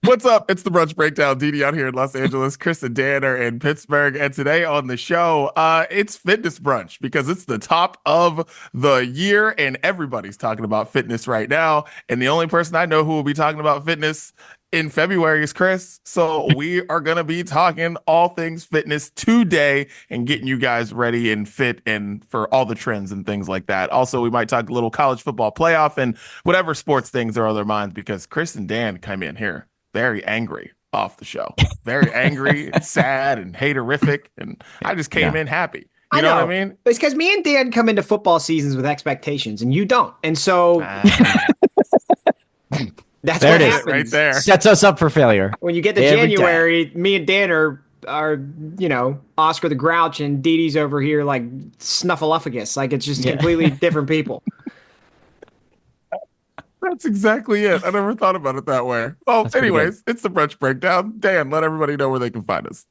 What's up? It's the Brunch Breakdown. Didi out here in Los Angeles. Chris and Dan are in Pittsburgh. And today on the show, it's fitness brunch because it's the top of the year and everybody's talking about fitness right now. And the only person I know who will be talking about fitness in February is Chris. So we are going to be talking all things fitness today and getting you guys ready and fit and for all the trends and things like that. Also, we might talk a little college football playoff and whatever sports things are on their minds because Chris and Dan come in here very angry off the show, very angry and sad and haterific. And I just came in happy. You know what I mean? It's because me and Dan come into football seasons with expectations and you don't. And so that's there what it happens. is, right there. Sets us up for failure. When you get to January, me and Dan are Oscar the Grouch and Didi's over here like Snuffleupagus. Like it's just completely different people. That's exactly it. I never thought about it that way. Well, anyways, it's the Brunch Breakdown. Dan, let everybody know where they can find us.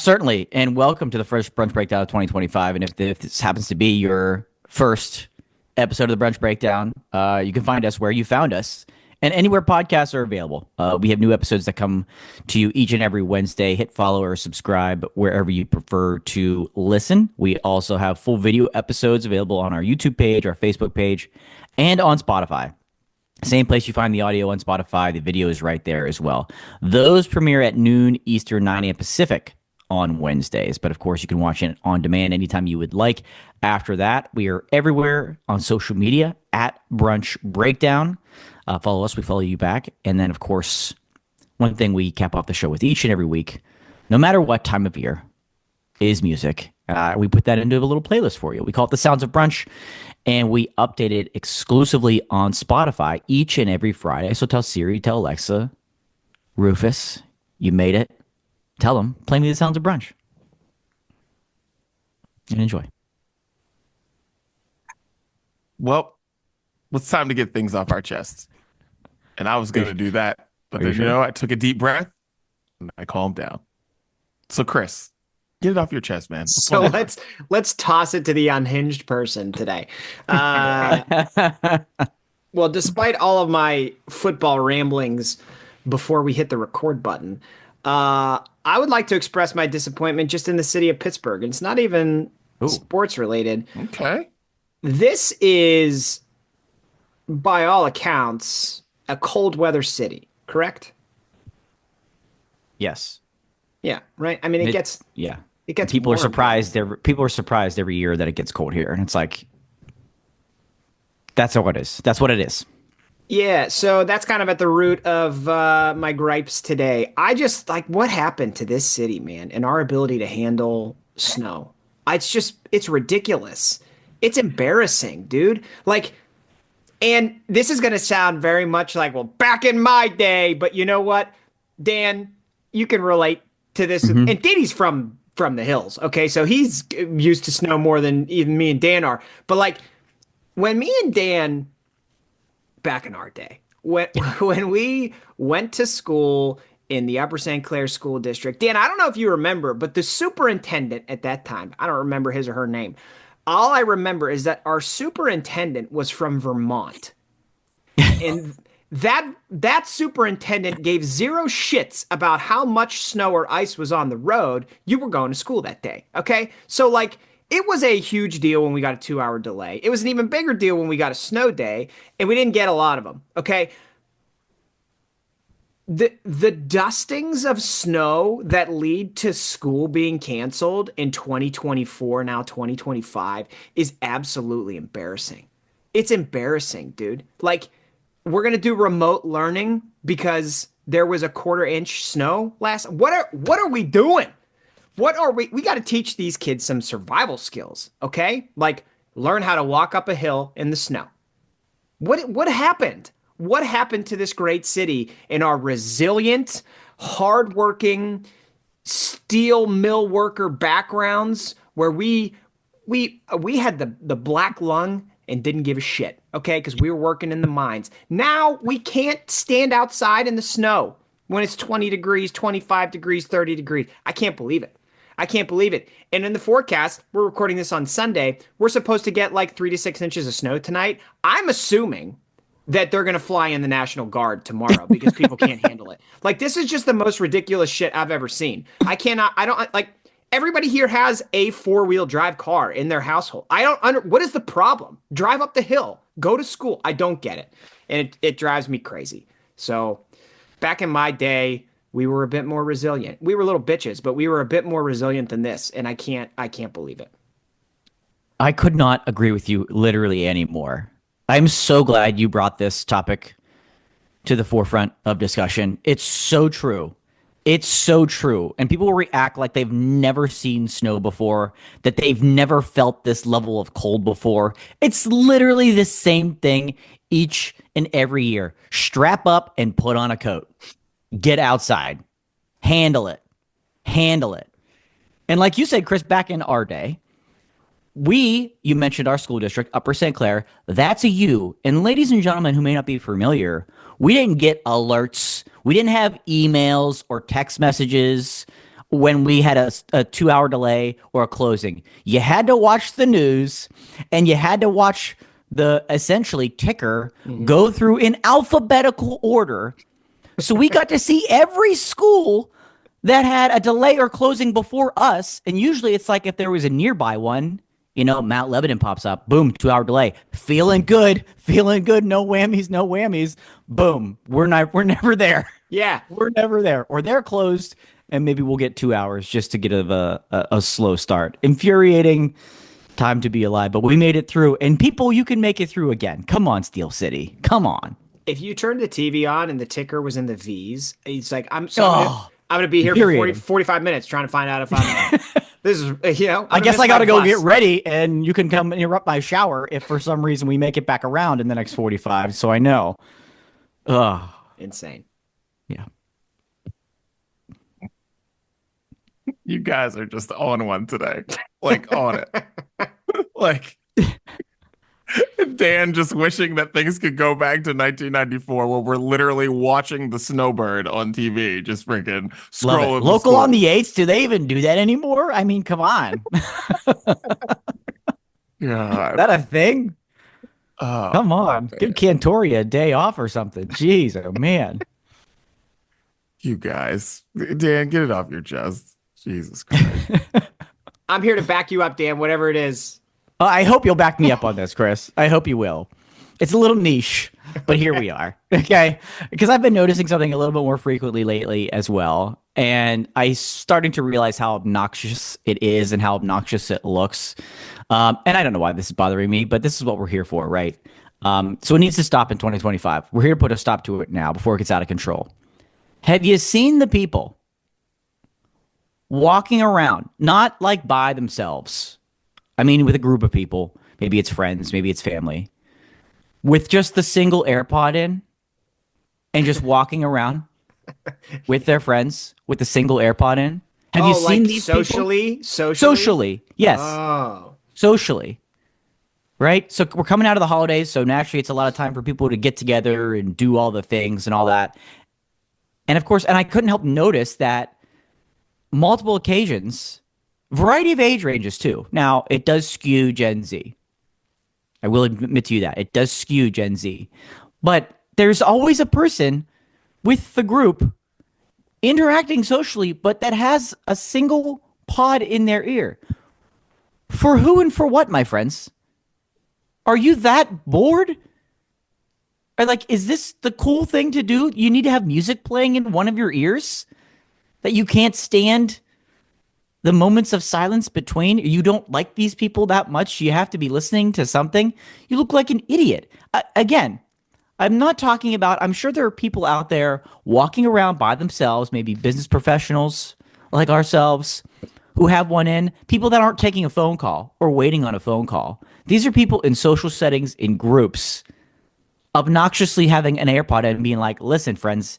Certainly. And welcome to the first Brunch Breakdown of 2025. And if this happens to be your first episode of the Brunch Breakdown, you can find us where you found us and anywhere podcasts are available. We have new episodes that come to you each and every Wednesday. Hit follow or subscribe wherever you prefer to listen. We also have full video episodes available on our YouTube page, our Facebook page, and on Spotify. Same place you find the audio on Spotify. The video is right there as well. Those premiere at noon Eastern, 9 a.m. Pacific on Wednesdays. But of course, you can watch it on demand anytime you would like. After that, we are everywhere on social media at Brunch Breakdown. Follow us. We follow you back. And then, of course, one thing we cap off the show with each and every week, no matter what time of year, is music. We put that into a little playlist for you. We call it The Sounds of Brunch. And we update it exclusively on Spotify each and every Friday. So tell Siri, tell Alexa, Rufus, you made it. Tell them, play me The Sounds of Brunch. And enjoy. Well, it's time to get things off our chests. And I was going to do that. But then, I took a deep breath and I calmed down. So, Chris, get it off your chest, man. So let's toss it to the unhinged person today. Well, despite all of my football ramblings before we hit the record button, I would like to express my disappointment just in the city of Pittsburgh. And it's not even sports related. Okay. This is, by all accounts, a cold weather city, correct? Yes. Yeah, right. I mean, it gets People are warm. surprised. People are surprised every year that it gets cold here, and it's like that's what it is. That's what it is. Yeah, so that's kind of at the root of my gripes today. I just what happened to this city, man, and our ability to handle snow. It's ridiculous. It's embarrassing, dude. And this is going to sound very much like, well, back in my day, but you know what, Dan, you can relate to this. Mm-hmm. And Didi's from the hills, okay? So he's used to snow more than even me and Dan are. But when me and Dan, back in our day, when we went to school in the Upper St. Clair School District, Dan, I don't know if you remember, but the superintendent at that time, I don't remember his or her name. All I remember is that our superintendent was from Vermont. And that superintendent gave zero shits about how much snow or ice was on the road. You were going to school that day, okay? So, it was a huge deal when we got a 2-hour delay. It was an even bigger deal when we got a snow day, and we didn't get a lot of them, okay? The dustings of snow that lead to school being canceled in 2024, now 2025, is absolutely embarrassing. It's embarrassing, dude. We're going to do remote learning because there was a 1/4 inch snow last. What are we doing? We got to teach these kids some survival skills, okay? Learn how to walk up a hill in the snow. What happened? What happened to this great city and our resilient, hardworking, steel mill worker backgrounds where we had the black lung and didn't give a shit, okay? Because we were working in the mines. Now we can't stand outside in the snow when it's 20 degrees, 25 degrees, 30 degrees. I can't believe it. And in the forecast, we're recording this on Sunday, we're supposed to get 3 to 6 inches of snow tonight. I'm assuming that they're going to fly in the National Guard tomorrow because people can't handle it. Like, this is just the most ridiculous shit I've ever seen. I don't like, everybody here has a 4-wheel drive car in their household. What is the problem? Drive up the hill, go to school. I don't get it. And it drives me crazy. So back in my day, we were a bit more resilient. We were little bitches, but we were a bit more resilient than this. And I can't believe it. I could not agree with you literally anymore. I'm so glad you brought this topic to the forefront of discussion. It's so true. It's so true. And people will react like they've never seen snow before, that they've never felt this level of cold before. It's literally the same thing each and every year. Strap up and put on a coat. Get outside. Handle it. Handle it. And like you said, Chris, back in our day, you mentioned our school district, Upper St. Clair, that's a U. And ladies and gentlemen who may not be familiar, we didn't get alerts. We didn't have emails or text messages when we had a 2-hour delay or a closing. You had to watch the news, and you had to watch the essentially ticker go through in alphabetical order. So we got to see every school that had a delay or closing before us. And usually it's like if there was a nearby one, Mount Lebanon pops up, boom, 2-hour delay. Feeling good, no whammies. Boom, we're never there. Yeah, we're never there. Or they're closed, and maybe we'll get 2 hours just to get a slow start. Infuriating time to be alive, but we made it through. And people, you can make it through again. Come on, Steel City, come on. If you turned the TV on and the ticker was in the V's, it's like I'm gonna be here for 45 minutes trying to find out if I'm. This is, I guess I got to go get ready, and you can come interrupt my shower if for some reason we make it back around in the next 45. So I know. Ugh. Insane. Yeah. You guys are just on one today. Like, on it. Like, Dan just wishing that things could go back to 1994 where we're literally watching the snowbird on TV, just freaking scrolling. Local on the 8s, do they even do that anymore? I mean, come on. God. Is that a thing? Oh, come on. man. Give Cantoria a day off or something. Jeez, oh man. You guys. Dan, get it off your chest. Jesus Christ. I'm here to back you up, Dan, whatever it is. I hope you'll back me up on this, Chris. I hope you will. It's a little niche, but here we are. Okay. Because I've been noticing something a little bit more frequently lately as well. And I'm starting to realize how obnoxious it is and how obnoxious it looks. And I don't know why this is bothering me, but this is what we're here for, right? So it needs to stop in 2025. We're here to put a stop to it now before it gets out of control. Have you seen the people walking around, not like by themselves? I mean, with a group of people, maybe it's friends, maybe it's family, with just the single AirPod in and just walking around with their friends with the single AirPod in. Have you seen these socially? people? Socially, yes. Oh. Socially, right? So we're coming out of the holidays, so naturally it's a lot of time for people to get together and do all the things and all that. And of course, and I couldn't help notice that multiple occasions, variety of age ranges too. Now, it does skew Gen Z. I will admit to you that. It does skew Gen Z. But there's always a person with the group interacting socially, but that has a single pod in their ear. For who and for what, my friends? Are you that bored? Or like, is this the cool thing to do? You need to have music playing in one of your ears that you can't stand the moments of silence between. You don't like these people that much. You have to be listening to something. You look like an idiot. Again, I'm not talking about, I'm sure there are people out there walking around by themselves, maybe business professionals like ourselves who have one in, people that aren't taking a phone call or waiting on a phone call. These are people in social settings, in groups, obnoxiously having an AirPod in and being like, listen, friends,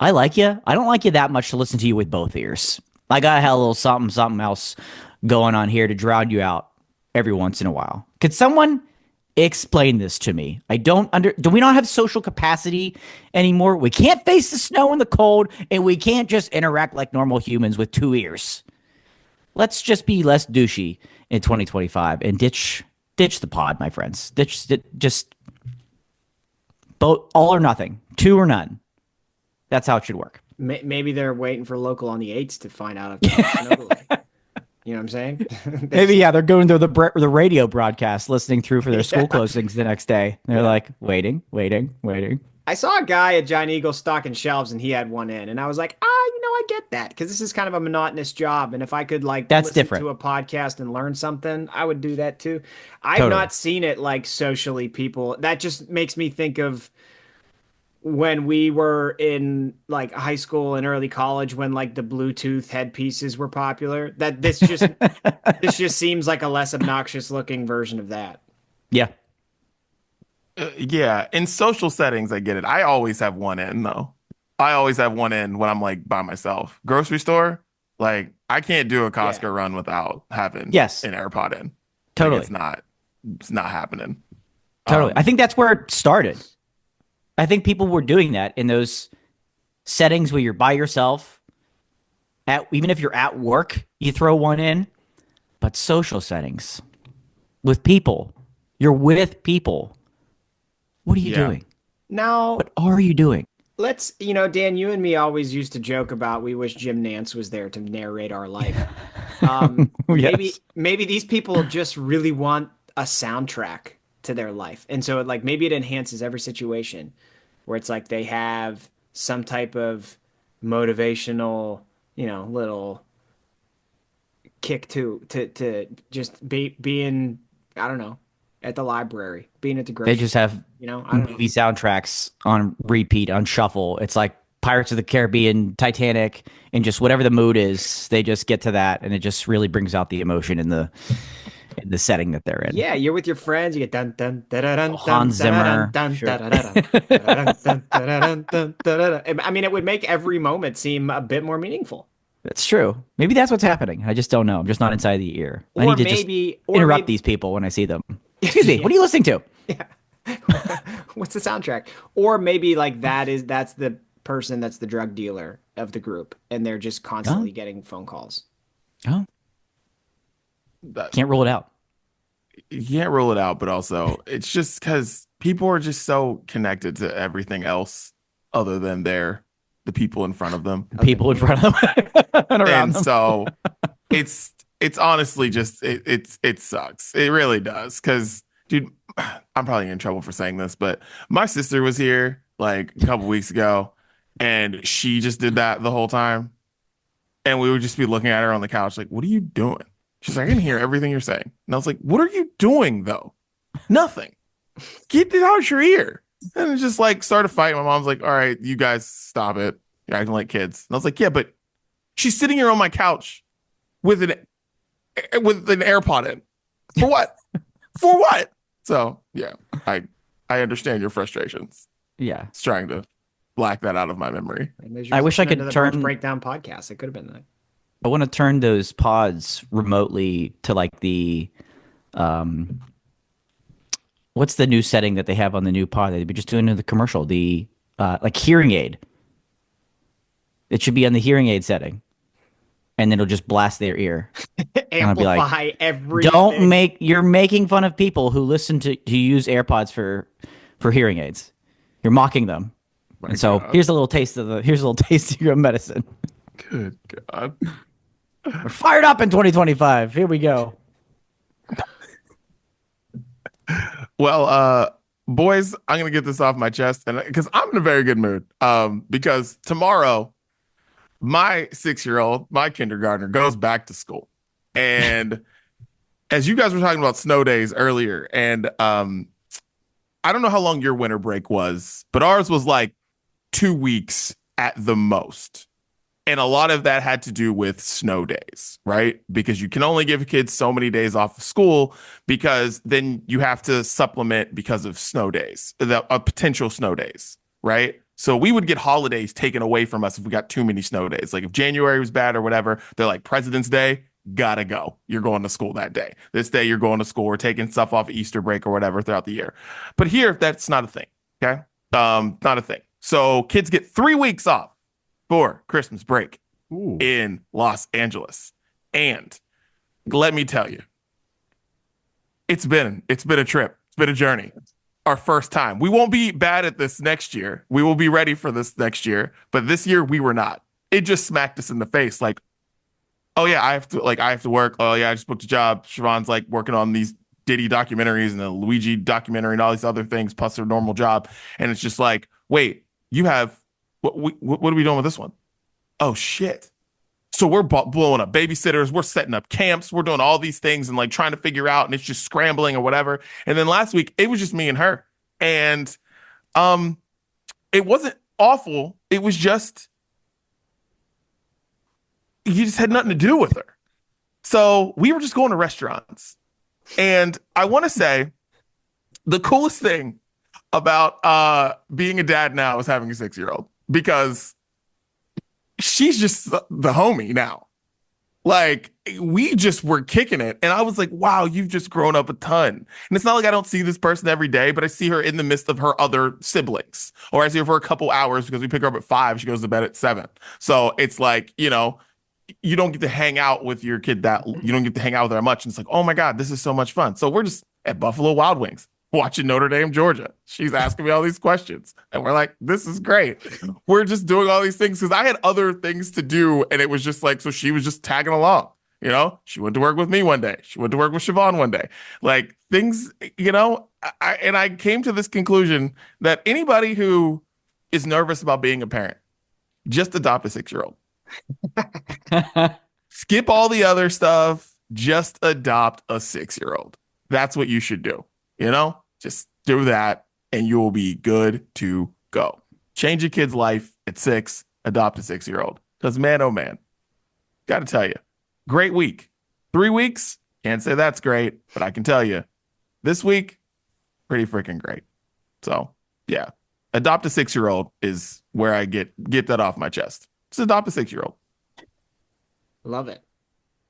I like you. I don't like you that much to listen to you with both ears. I got to have a little something else going on here to drown you out every once in a while. Could someone explain this to me? Do we not have social capacity anymore? We can't face the snow and the cold, and we can't just interact like normal humans with 2 ears. Let's just be less douchey in 2025 and ditch the pod, my friends. Just Both, all or nothing, 2 or none. That's how it should work. Maybe they're waiting for local on the 8s to find out if there's snow delay. You know what I'm saying? Maybe, yeah, they're going to the radio broadcast, listening through for their school closings the next day. They're like, waiting. I saw a guy at Giant Eagle stocking shelves, and he had one in, and I was like, I get that, because this is kind of a monotonous job, and if I could That's listen different. to a podcast and learn something, I would do that too. I've Totally. not seen it socially, people. That just makes me think of when we were in high school and early college, when the Bluetooth headpieces were popular. That this just seems like a less obnoxious looking version of that. Yeah. Yeah, in social settings, I get it. I always have one in though. I always have one in when I'm by myself. Grocery store, I can't do a Costco run without having an AirPod in. Totally. It's not happening. Totally. I think that's where it started. I think people were doing that in those settings where you're by yourself. Even if you're at work, you throw one in. But social settings with people, you're with people. What are you doing? Now, what are you doing? Let's, Dan, you and me always used to joke about we wish Jim Nance was there to narrate our life. Yes. Maybe these people just really want a soundtrack to their life. And so maybe it enhances every situation where it's they have some type of motivational, little kick to just being, I don't know, at the library, being at the grocery. They just have movie soundtracks on repeat, on shuffle. It's like Pirates of the Caribbean, Titanic, and just whatever the mood is, they just get to that, and it just really brings out the emotion in the setting that they're in. Yeah, you're with your friends. You get dun dun dun dun dun. Hans Zimmer. I mean, it would make every moment seem a bit more meaningful. That's true. Maybe that's what's happening. I just don't know. I'm just not inside the ear. I need to just interrupt these people when I see them. Excuse me. What are you listening to? Yeah. What's the soundtrack? Or maybe that's the person that's the drug dealer of the group, and they're just constantly getting phone calls. Oh. Can't rule it out. You can't rule it out, but also it's just because people are just so connected to everything else other than the people in front of them. People in front of them and around and them. So it's honestly just it sucks. It really does. Because, dude, I'm probably in trouble for saying this, but my sister was here a couple weeks ago, and she just did that the whole time, and we would just be looking at her on the couch what are you doing? She's like, I can hear everything you're saying. And I was like, what are you doing, though? Nothing. Get it out your ear. And it just started fighting. My mom's like, all right, you guys stop it. You're acting like kids. And I was like, yeah, but she's sitting here on my couch with an AirPod in. For what? For what? So, yeah, I understand your frustrations. Yeah. It's trying to black that out of my memory. I wish I could turn Brunch Breakdown podcast. It could have been that. I want to turn those pods remotely to the what's the new setting that they have on the new pod? They'd be just doing the commercial, the hearing aid. It should be on the hearing aid setting, and then it'll just blast their ear. Amplify everything. You're making fun of people who listen to use AirPods for hearing aids. You're mocking them. And so here's a little taste of your medicine. Good God. We're fired up in 2025. Here we go. Well, boys, I'm gonna get this off my chest, and because I'm in a very good mood. Because tomorrow, my 6-year-old, my kindergartner, goes back to school, and as you guys were talking about snow days earlier, and I don't know how long your winter break was, but ours was 2 weeks at the most. And a lot of that had to do with snow days, right? Because you can only give kids so many days off of school, because then you have to supplement because of snow days, potential snow days, right? So we would get holidays taken away from us if we got too many snow days. If January was bad or whatever, they're like, President's Day, gotta go. You're going to school that day. This day you're going to school. We're taking stuff off Easter break or whatever throughout the year. But here, that's not a thing, okay? Not a thing. So kids get 3 weeks off for Christmas break in Los Angeles. And let me tell you, it's been a trip. It's been a journey. our first time. We won't be bad at this next year. We will be ready for this next year. But this year we were not. It just smacked us in the face. Like, oh yeah, I have to work. Oh yeah, I just booked a job. Siobhan's like working on these Diddy documentaries and the Luigi documentary and all these other things, plus her normal job. And it's just like, wait, you have what are we doing with this one? Oh shit. So we're blowing up babysitters, we're setting up camps, we're doing all these things and like trying to figure out, and it's just scrambling or whatever. And then last week it was just me and her. And it wasn't awful. It was just you just had nothing to do with her. So we were just going to restaurants. And I want to say the coolest thing about being a dad now is having a 6-year-old, because she's just the homie now. Like, we just were kicking it. And I was like, wow, you've just grown up a ton. And it's not like I don't see this person every day, but I see her in the midst of her other siblings. Or I see her for a couple hours because we pick her up at 5. She goes to bed at 7. So it's like, you know, you don't get to hang out with your kid you don't get to hang out with her much. And it's like, oh my God, this is so much fun. So we're just at Buffalo Wild Wings watching Notre Dame, Georgia. She's asking me all these questions. And we're like, this is great. We're just doing all these things because I had other things to do. And it was just like, so she was just tagging along. You know, she went to work with me one day. She went to work with Siobhan one day. Like, things, you know, I came to this conclusion that anybody who is nervous about being a parent, just adopt a 6-year-old. Skip all the other stuff. Just adopt a 6-year-old. That's what you should do. You know, just do that and you will be good to go. Change your kid's life at 6. Adopt a 6-year-old. Because man, oh man, got to tell you, great week. 3 weeks, can't say that's great, but I can tell you, this week, pretty freaking great. So yeah, adopt a 6-year-old is where I get that off my chest. Just adopt a 6-year-old. Love it.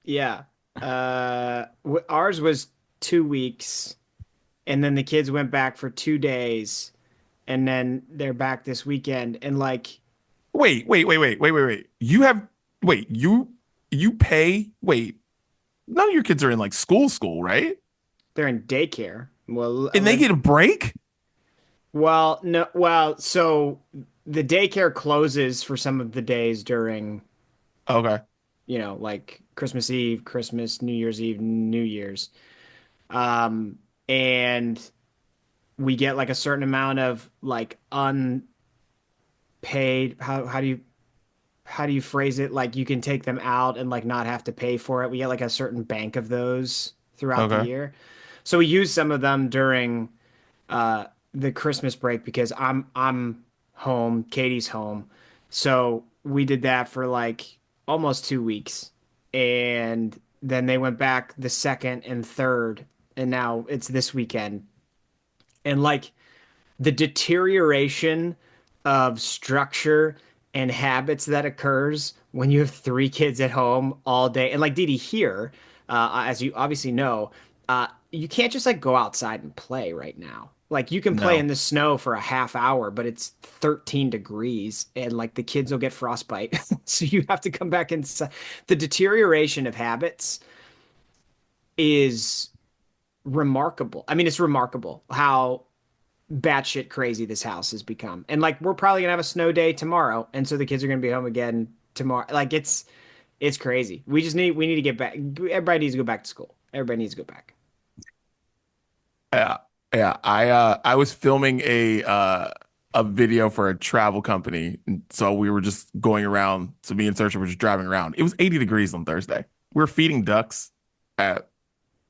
Yeah. Ours was 2 weeks, and then the kids went back for 2 days, and then they're back this weekend. And like, wait. You pay. Wait, none of your kids are in like school, right? they're in daycare. Well, And they get a break? well, no, well, so the daycare closes for some of the days during, Okay. like Christmas Eve, Christmas, New Year's Eve, New Year's. And we get like a certain amount of like unpaid, how do you phrase it? Like, you can take them out and like not have to pay for it. We get like a certain bank of those throughout the Okay. year. So we use some of them during the Christmas break because I'm home, Katie's home. So we did that for like almost 2 weeks. And then they went back the second and third, and now it's this weekend. And like, the deterioration of structure and habits that occurs when you have 3 kids at home all day. And like Didi here, as you obviously know, you can't just like go outside and play right now. Like, you can play No. in the snow for a half hour, but it's 13 degrees and like the kids will get frostbite. So you have to come back inside. The deterioration of habits is remarkable. I mean, it's remarkable how batshit crazy this house has become. And like, we're probably gonna have a snow day tomorrow, and so the kids are gonna be home again tomorrow. Like, it's crazy. We need to get back. Everybody needs to go back to school. Everybody needs to go back. Yeah. Yeah. I was filming a video for a travel company. And so we were just going around. So me and Saoirse were just driving around. It was 80 degrees on Thursday. We were feeding ducks at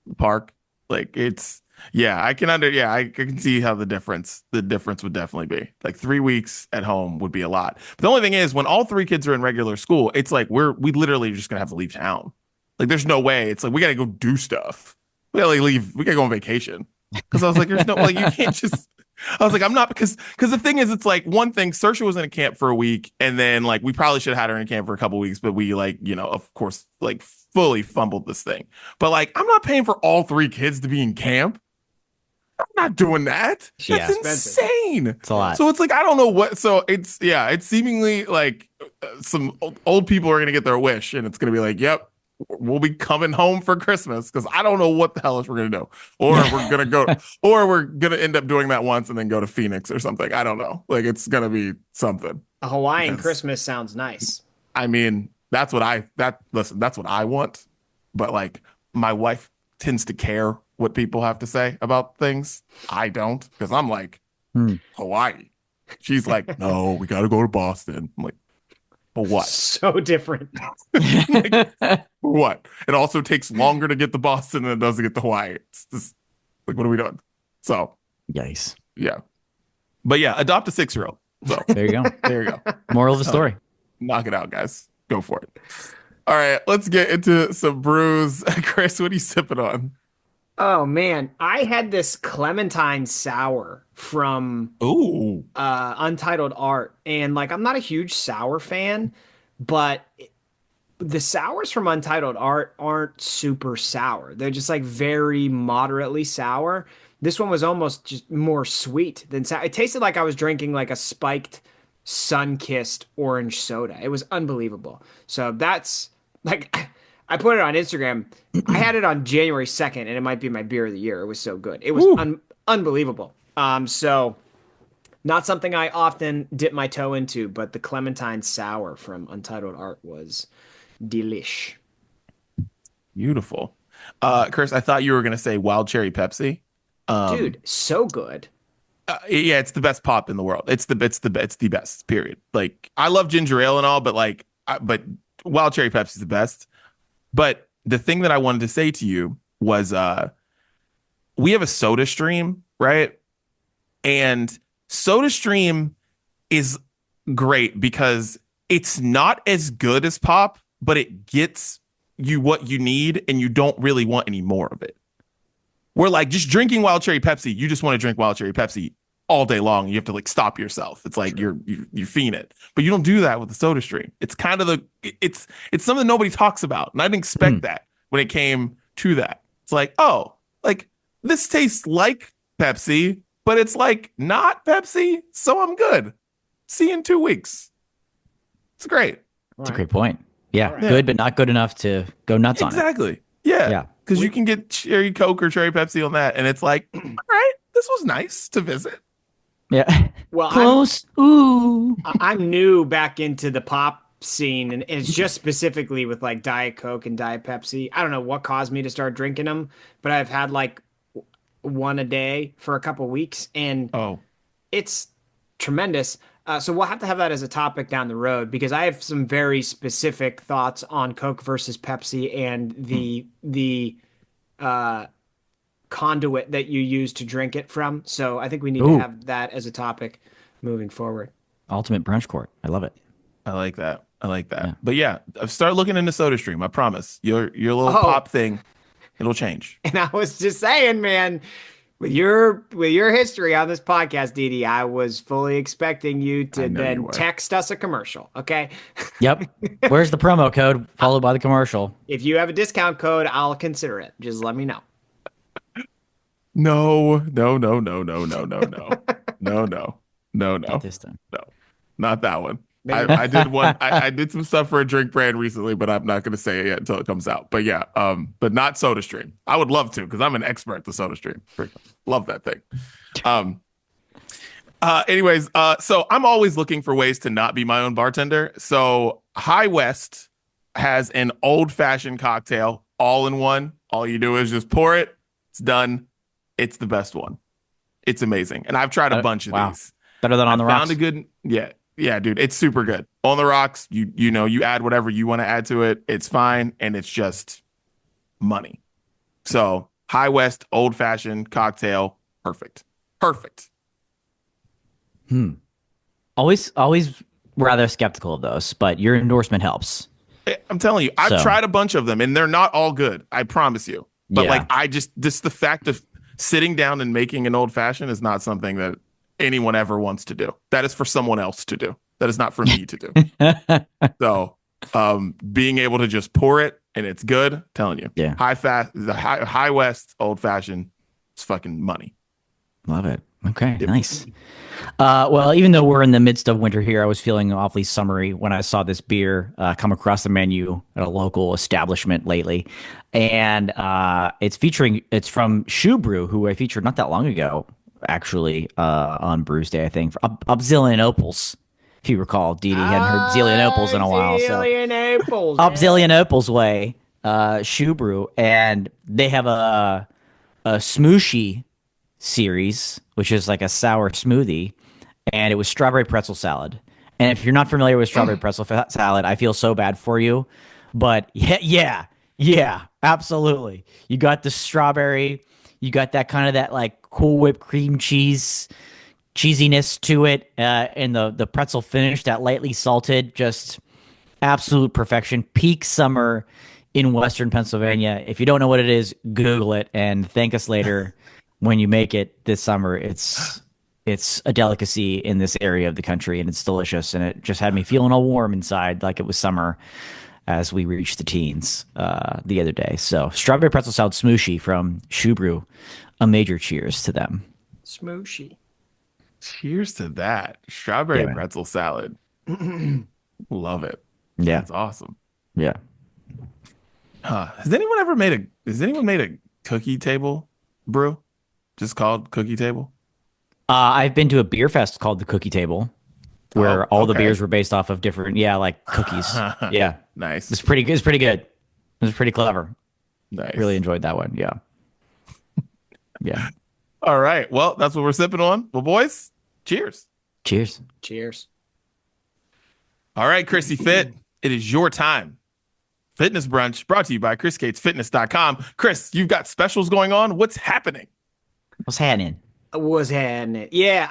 the park. Like, I can see how the difference would definitely be. Like, 3 weeks at home would be a lot. But the only thing is, when all 3 kids are in regular school, it's like we literally are just gonna have to leave town. Like, there's no way. It's like we gotta go do stuff. We gotta leave. We gotta go on vacation. Because I was like, there's no, like, you can't just. I was like, I'm not, because the thing is, it's like, one thing, Saoirse was in a camp for a week, and then like we probably should have had her in a camp for a couple weeks, but we, like, of course, like, fully fumbled this thing. But like, I'm not paying for all 3 kids to be in camp. I'm not doing that. Yeah. That's insane. It's a lot. So it's like, I don't know what. So it's seemingly like some old people are gonna get their wish, and it's gonna be like, yep, we'll be coming home for Christmas because I don't know what the hell else we're gonna do, or we're gonna end up doing that once and then go to Phoenix or something. I don't know. Like it's gonna be something. A Hawaiian Because, Christmas sounds nice. I mean, that's what I want. But like, my wife tends to care what people have to say about things. I don't, because I'm like, Hawaii. She's like, no, we got to go to Boston. I'm like, for what? So different. Like, for what? It also takes longer to get to Boston than it does to get to Hawaii. It's just like, what are we doing? So, Yikes. yeah. But yeah, adopt a 6-year-old. So There you go. there you go. Moral of the story. Knock it out, guys. Go for it. All right, let's get into some brews. Chris, what are you sipping on? Oh man, I had this clementine sour from Ooh. Untitled Art, and like I'm not a huge sour fan, but the sours from Untitled Art aren't super sour. They're just like very moderately sour. This one was almost just more sweet than sour. It tasted like I was drinking like a spiked, sun-kissed orange soda. It was unbelievable. So that's like I put it on Instagram. I had it on January 2nd, and it might be my beer of the year. It was so good. It was unbelievable. So not something I often dip my toe into, but the Clementine Sour from Untitled Art was delish. Beautiful. Chris, I thought you were gonna say Wild Cherry Pepsi. Dude, so good. Yeah, it's the best pop in the world. It's the best. Period. Like I love ginger ale and all, but but Wild Cherry Pepsi is the best. But the thing that I wanted to say to you was, we have a Soda Stream, right? And Soda Stream is great because it's not as good as pop, but it gets you what you need, and you don't really want any more of it. We're like just drinking Wild Cherry Pepsi. You just want to drink Wild Cherry Pepsi all day long. You have to like stop yourself. It's like you fiend it, but you don't do that with the Soda Stream. It's kind of it's something nobody talks about, and I didn't expect that when it came to that. It's like, oh, like this tastes like Pepsi, but it's like not Pepsi, so I'm good. See you in 2 weeks. It's great. That's a great point. Yeah, Right. good, but not good enough to go nuts on it. Exactly. Yeah. Yeah. Because you can get cherry Coke or cherry Pepsi on that, and it's like, all right, this was nice to visit. Yeah. Well, Close. Ooh. I'm new back into the pop scene, and it's just specifically with like Diet Coke and Diet Pepsi. I don't know what caused me to start drinking them, but I've had like one a day for a couple weeks, and it's tremendous. So we'll have to have that as a topic down the road because I have some very specific thoughts on Coke versus Pepsi and the conduit that you use to drink it from. So I think we need to have that as a topic moving forward. Ultimate brunch court. I love it. I like that. Yeah. But yeah, start looking into Soda Stream. I promise. Your little pop thing, it'll change. And I was just saying, man, with your history on this podcast, Didi, I was fully expecting you to then text us a commercial. Okay. Yep. Where's the promo code followed by the commercial? If you have a discount code, I'll consider it. Just let me know. No. Not this time. No, not that one. I did one. I did some stuff for a drink brand recently, but I'm not going to say it yet until it comes out. But yeah, but not Soda Stream. I would love to because I'm an expert at the Soda Stream. Love that thing. Anyways, so I'm always looking for ways to not be my own bartender. So High West has an old-fashioned cocktail all in one. All you do is just pour it. It's done. It's the best one. It's amazing. And I've tried a bunch of these. Better than on the rocks. Found a good, yeah, dude. It's super good. On the rocks, you add whatever you want to add to it. It's fine, and it's just money. So High West old fashioned cocktail, perfect. Always rather skeptical of those, but your endorsement helps. I'm telling you, I've tried a bunch of them, and they're not all good. I promise you. But like, just the fact of sitting down and making an old fashioned is not something that anyone ever wants to do. That is for someone else to do. That is not for me to do. So, being able to just pour it and it's good, I'm telling you, High West old fashioned, it's fucking money. Love it. Okay, nice. Well, even though we're in the midst of winter here, I was feeling awfully summery when I saw this beer come across the menu at a local establishment lately, and it's from Shoe Brew, who I featured not that long ago, actually, on Brews Day, I think, up Zillion Opals. If you recall, Dee Dee hadn't heard Zillion Opals in a while, so Zillion apples. up Zillion Opals way, Shoe Brew, and they have a smooshy series, which is like a sour smoothie, and it was strawberry pretzel salad. And if you're not familiar with strawberry pretzel salad, I feel so bad for you. But yeah, absolutely. You got the strawberry, you got that kind of that like Cool Whip cream cheesiness to it, and the pretzel finish, that lightly salted, just absolute perfection. Peak summer in Western Pennsylvania. If you don't know what it is, Google it and thank us later when you make it this summer. It's a delicacy in this area of the country, and it's delicious. And it just had me feeling all warm inside, like it was summer as we reached the teens the other day. So strawberry pretzel salad smooshy from Shoe Brew. A major cheers to them. Smooshy. Cheers to that. Strawberry Yeah, man. pretzel salad. Love it. Yeah. That's awesome. Yeah. Has anyone made a cookie table brew? Just called cookie table? I've been to a beer fest called the Cookie Table, where all the okay. beers were based off of different, like cookies. Yeah. Nice. It's pretty good. It's pretty good. It was pretty clever. Nice. Really enjoyed that one. Yeah. Yeah. All right. Well, that's what we're sipping on. Well, boys, cheers. Cheers. Cheers. All right, Chrissy Fit, it is your time. Fitness Brunch brought to you by ChrisCatesFitness.com. Chris, you've got specials going on. What's happening? What's happening? Was having it. Yeah,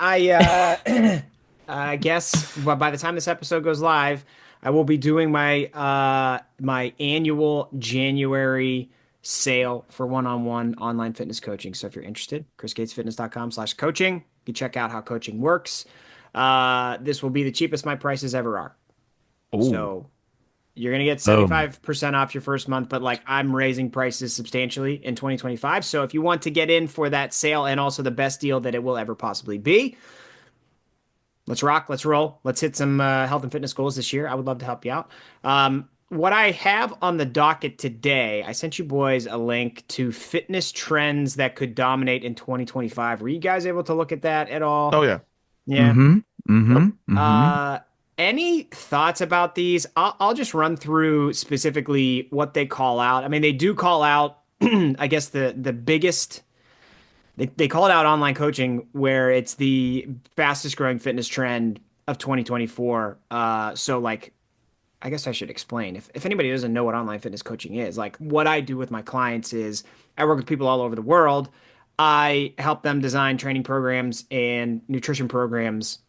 I guess by the time this episode goes live, I will be doing my my annual January sale for one-on-one online fitness coaching. So if you're interested, chrisgatesfitness.com/coaching. You can check out how coaching works. This will be the cheapest my prices ever are. Ooh. So you're going to get 75% off your first month, but like I'm raising prices substantially in 2025. So if you want to get in for that sale and also the best deal that it will ever possibly be, let's rock, let's roll. Let's hit some health and fitness goals this year. I would love to help you out. What I have on the docket today, I sent you boys a link to fitness trends that could dominate in 2025. Were you guys able to look at that at all? Oh, yeah. Yeah. Mm-hmm. Any thoughts about these? I'll just run through specifically what they call out. I mean, they do call out, I guess the biggest, they call it out online coaching, where it's the fastest growing fitness trend of 2024. So like, I guess I should explain. If anybody doesn't know what online fitness coaching is, like what I do with my clients is I work with people all over the world. I help them design training programs and nutrition programs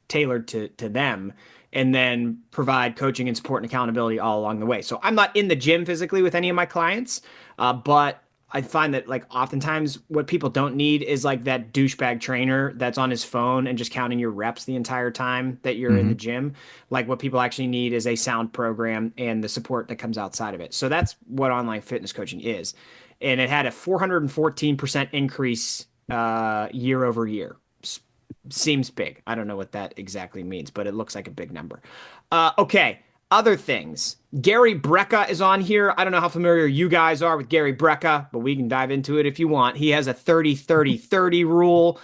tailored to them, and then provide coaching and support and accountability all along the way. So I'm not in the gym physically with any of my clients, but I find that like oftentimes what people don't need is like that douchebag trainer that's on his phone and just counting your reps the entire time that you're in the gym. Like what people actually need is a sound program and the support that comes outside of it. So that's what online fitness coaching is. And it had a 414% increase year over year. Seems big. I don't know what that exactly means, but it looks like a big number. Okay, other things. Gary Brecka is on here. I don't know how familiar you guys are with Gary Brecka, but we can dive into it if you want. He has a 30-30-30 rule.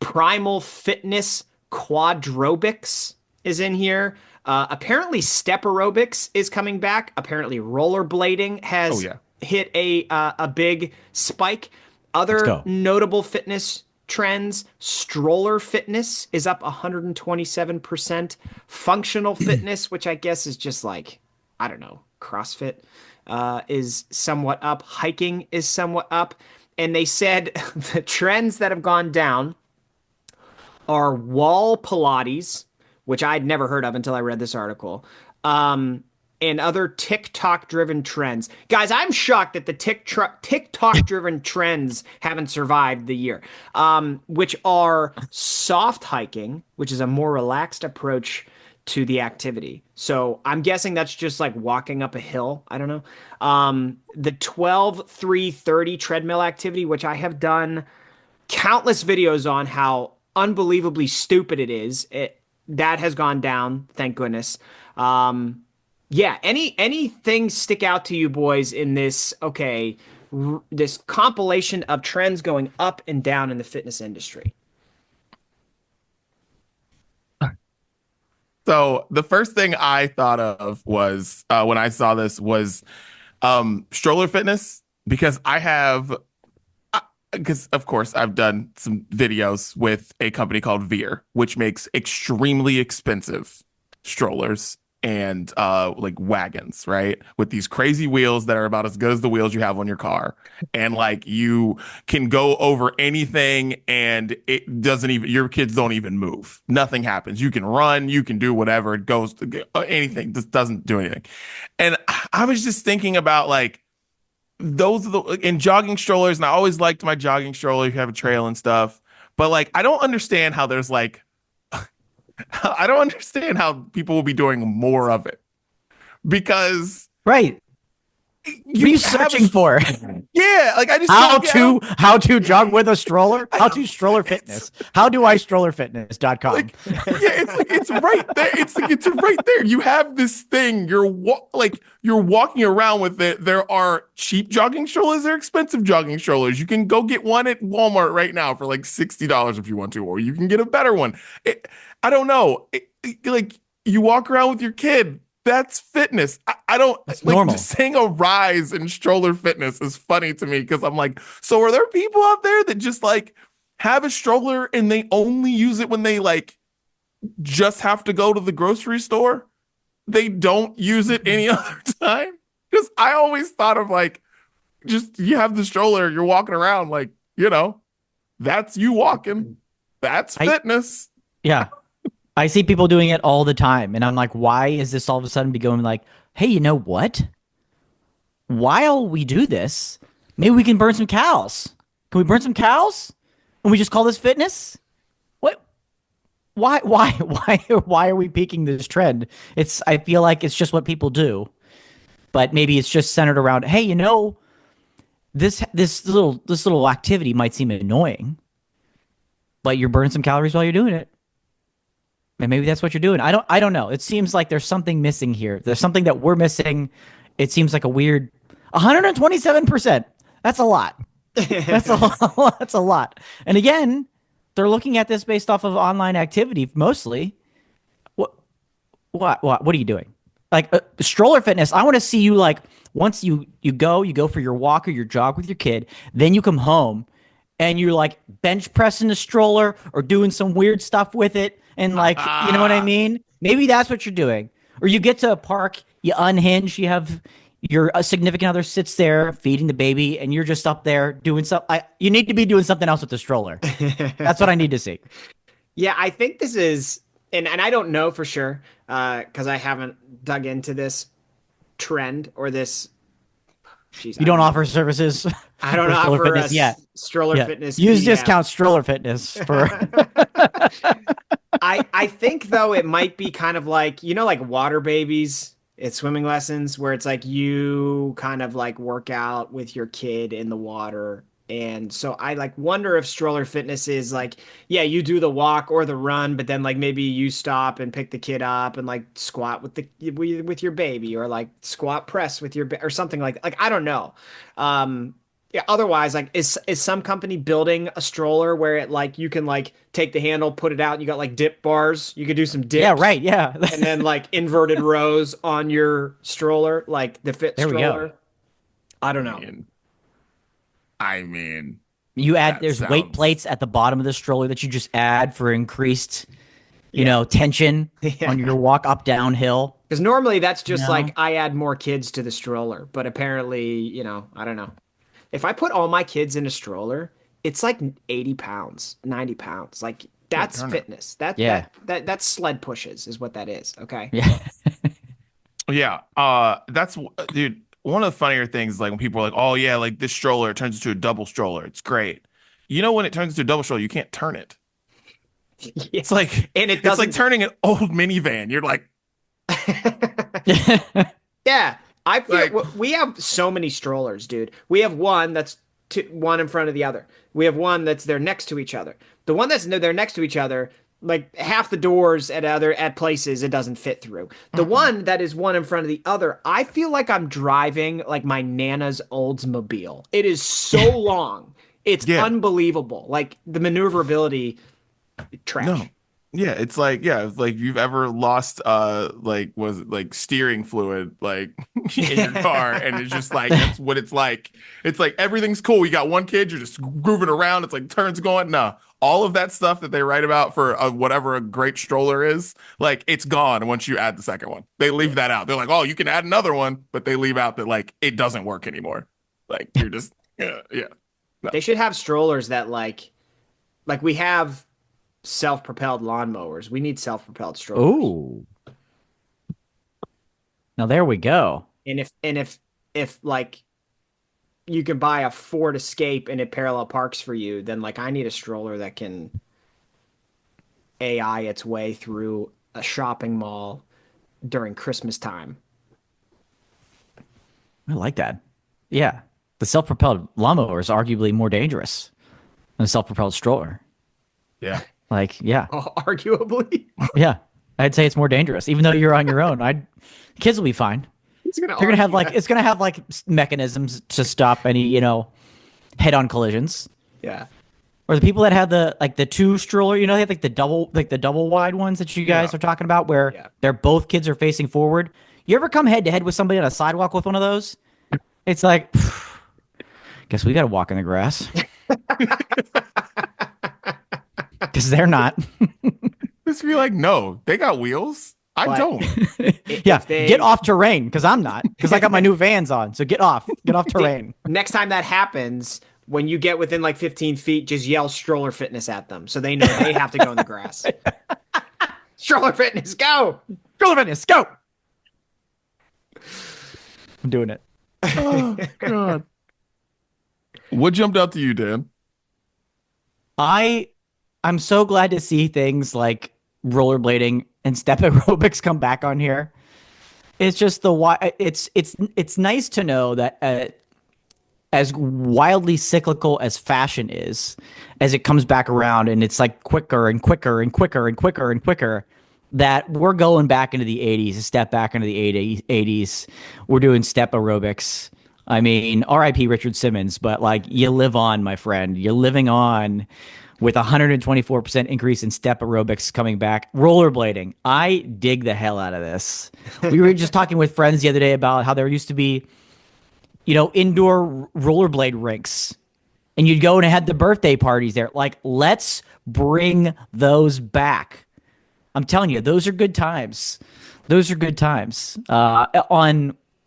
Primal Fitness Quadrobics is in here. Apparently step aerobics is coming back. Apparently rollerblading has hit a big spike. Other notable fitness trends: Stroller Fitness is up 127%. Functional fitness, which I guess is just like, I don't know, CrossFit, is somewhat up. Hiking is somewhat up. And they said the trends that have gone down are wall Pilates, which I'd never heard of until I read this article, and other TikTok-driven trends. Guys, I'm shocked that the TikTok-driven trends haven't survived the year, which are soft hiking, which is a more relaxed approach to the activity. So I'm guessing that's just like walking up a hill. I don't know. The 12-3-30 treadmill activity, which I have done countless videos on how unbelievably stupid it is. That has gone down, thank goodness. Yeah, anything stick out to you boys in this, okay, this compilation of trends going up and down in the fitness industry? So the first thing I thought of was when I saw this was Stroller Fitness, because because of course I've done some videos with a company called Veer, which makes extremely expensive strollers and like wagons, right? With these crazy wheels that are about as good as the wheels you have on your car. And like you can go over anything and it doesn't even, your kids don't even move. Nothing happens. You can run, you can do whatever. It goes anything, just doesn't do anything. And I was just thinking about like those are the in jogging strollers, and I always liked my jogging stroller. You have a trail and stuff, but like I don't understand how there's like I don't understand how people will be doing more of it, because Right. What are you searching for? yeah, like I just How to jog with a stroller? How to stroller fitness? How do I strollerfitness.com? like yeah, it's like it's right there. It's like it's right there. You have this thing. You're walking around with it. There are cheap jogging strollers. There are expensive jogging strollers. You can go get one at Walmart right now for like $60 if you want to, or you can get a better one. I don't know. Like you walk around with your kid. That's fitness. I don't That's like normal. just saying a rise in stroller fitness is funny to me, because I'm like, so are there people out there that just like have a stroller and they only use it when they like just have to go to the grocery store? They don't use it any other time? Because I always thought of like, just you have the stroller, you're walking around like, that's you walking. That's fitness. Yeah. I see people doing it all the time, and I'm like, why is this all of a sudden becoming like, hey, you know what? While we do this, maybe we can burn some cows. Can we burn some cows? And we just call this fitness? What? Why are we peaking this trend? I feel like it's just what people do, but maybe it's just centered around, hey, this little activity might seem annoying, but you're burning some calories while you're doing it. And maybe that's what you're doing. I don't know. It seems like there's something missing here. There's something that we're missing. It seems like a weird 127%. That's a lot. That's a lot. That's a lot. And again, they're looking at this based off of online activity mostly. What are you doing? Like stroller fitness, I want to see you like once you go for your walk or your jog with your kid, then you come home and you're like bench pressing the stroller or doing some weird stuff with it. And like, you know what I mean? Maybe that's what you're doing. Or you get to a park, you unhinge, you have your significant other sits there feeding the baby, and you're just up there doing something. You need to be doing something else with the stroller. That's what I need to see. Yeah, I think this is, and I don't know for sure, because I haven't dug into this trend or this. You don't offer services. I don't offer fitness yet. Stroller fitness. Use discount stroller fitness for. I think though it might be kind of like, like water babies at swimming lessons, where it's like you kind of like work out with your kid in the water. And so I like wonder if stroller fitness is like, yeah, you do the walk or the run, but then like maybe you stop and pick the kid up and like squat with your baby, or like squat press with or something like I don't know. Yeah, otherwise, like is some company building a stroller where it like you can like take the handle, put it out, and you got like dip bars. You could do some dips. Yeah, right. Yeah. And then like inverted rows on your stroller, like the fit there stroller. We go. I don't know. I mean, you there's weight plates at the bottom of the stroller that you just add for increased, tension on your walk up downhill. Because normally that's just like I add more kids to the stroller, but apparently, I don't know. If I put all my kids in a stroller, it's like 80 pounds, 90 pounds. Like that's fitness. That's sled pushes is what that is. Okay. Yeah. Yeah. That's dude. One of the funnier things is like when people are like, oh yeah, like this stroller, it turns into a double stroller. It's great. When it turns into a double stroller, you can't turn it. Yeah. It's like, and it's like turning an old minivan. You're like, yeah. I feel we have so many strollers, dude. We have one that's one in front of the other. We have one that's there next to each other. The one that's there next to each other, like half the doors at places it doesn't fit through. The one that is one in front of the other, I feel like I'm driving like my Nana's Oldsmobile. It is so long. It's unbelievable. Like the maneuverability, trash. No. Yeah, it's like if you've ever lost steering fluid like in your car, and it's just like that's what it's like. It's like everything's cool. You got one kid, you're just grooving around. It's like turns going. No, all of that stuff that they write about for whatever a great stroller is, like it's gone once you add the second one. They leave that out. They're like, oh, you can add another one, but they leave out that like it doesn't work anymore. Like you're just yeah. No. They should have strollers that like we have self-propelled lawnmowers. We need self-propelled strollers. Ooh. Now there we go. And if like you can buy a Ford Escape and it parallel parks for you, then like I need a stroller that can AI its way through a shopping mall during Christmas time. I like that. Yeah. The self-propelled lawnmower is arguably more dangerous than a self-propelled stroller. Yeah. Like, yeah. Arguably. Yeah. I'd say it's more dangerous. Even though you're on your own, kids will be fine. They're gonna have it's gonna have like mechanisms to stop any, head-on collisions. Yeah. Or the people that have the two stroller, they have like the double wide ones that you guys are talking about where they're both kids are facing forward. You ever come head to head with somebody on a sidewalk with one of those? It's like, guess we gotta walk in the grass. Because they're not. Just be like, no, they got wheels. I don't. Get off terrain because I'm not. Because I got my new Vans on. So get off terrain. Next time that happens, when you get within like 15 feet, just yell Stroller Fitness at them so they know they have to go in the grass. Stroller Fitness, go! Stroller Fitness, go! I'm doing it. Oh, God. What jumped out to you, Dan? I'm so glad to see things like rollerblading and step aerobics come back on here. It's just it's nice to know that as wildly cyclical as fashion is, as it comes back around and it's like quicker and quicker and quicker and quicker and quicker, that we're going back into the 80s, a step back into the 80s. We're doing step aerobics. I mean, R.I.P. Richard Simmons, but like you live on, my friend. You're living on with 124% increase in step aerobics coming back. Rollerblading. I dig the hell out of this. We were just talking with friends the other day about how there used to be, indoor rollerblade rinks. And you'd go and had the birthday parties there. Like, let's bring those back. I'm telling you, those are good times. Those are good times.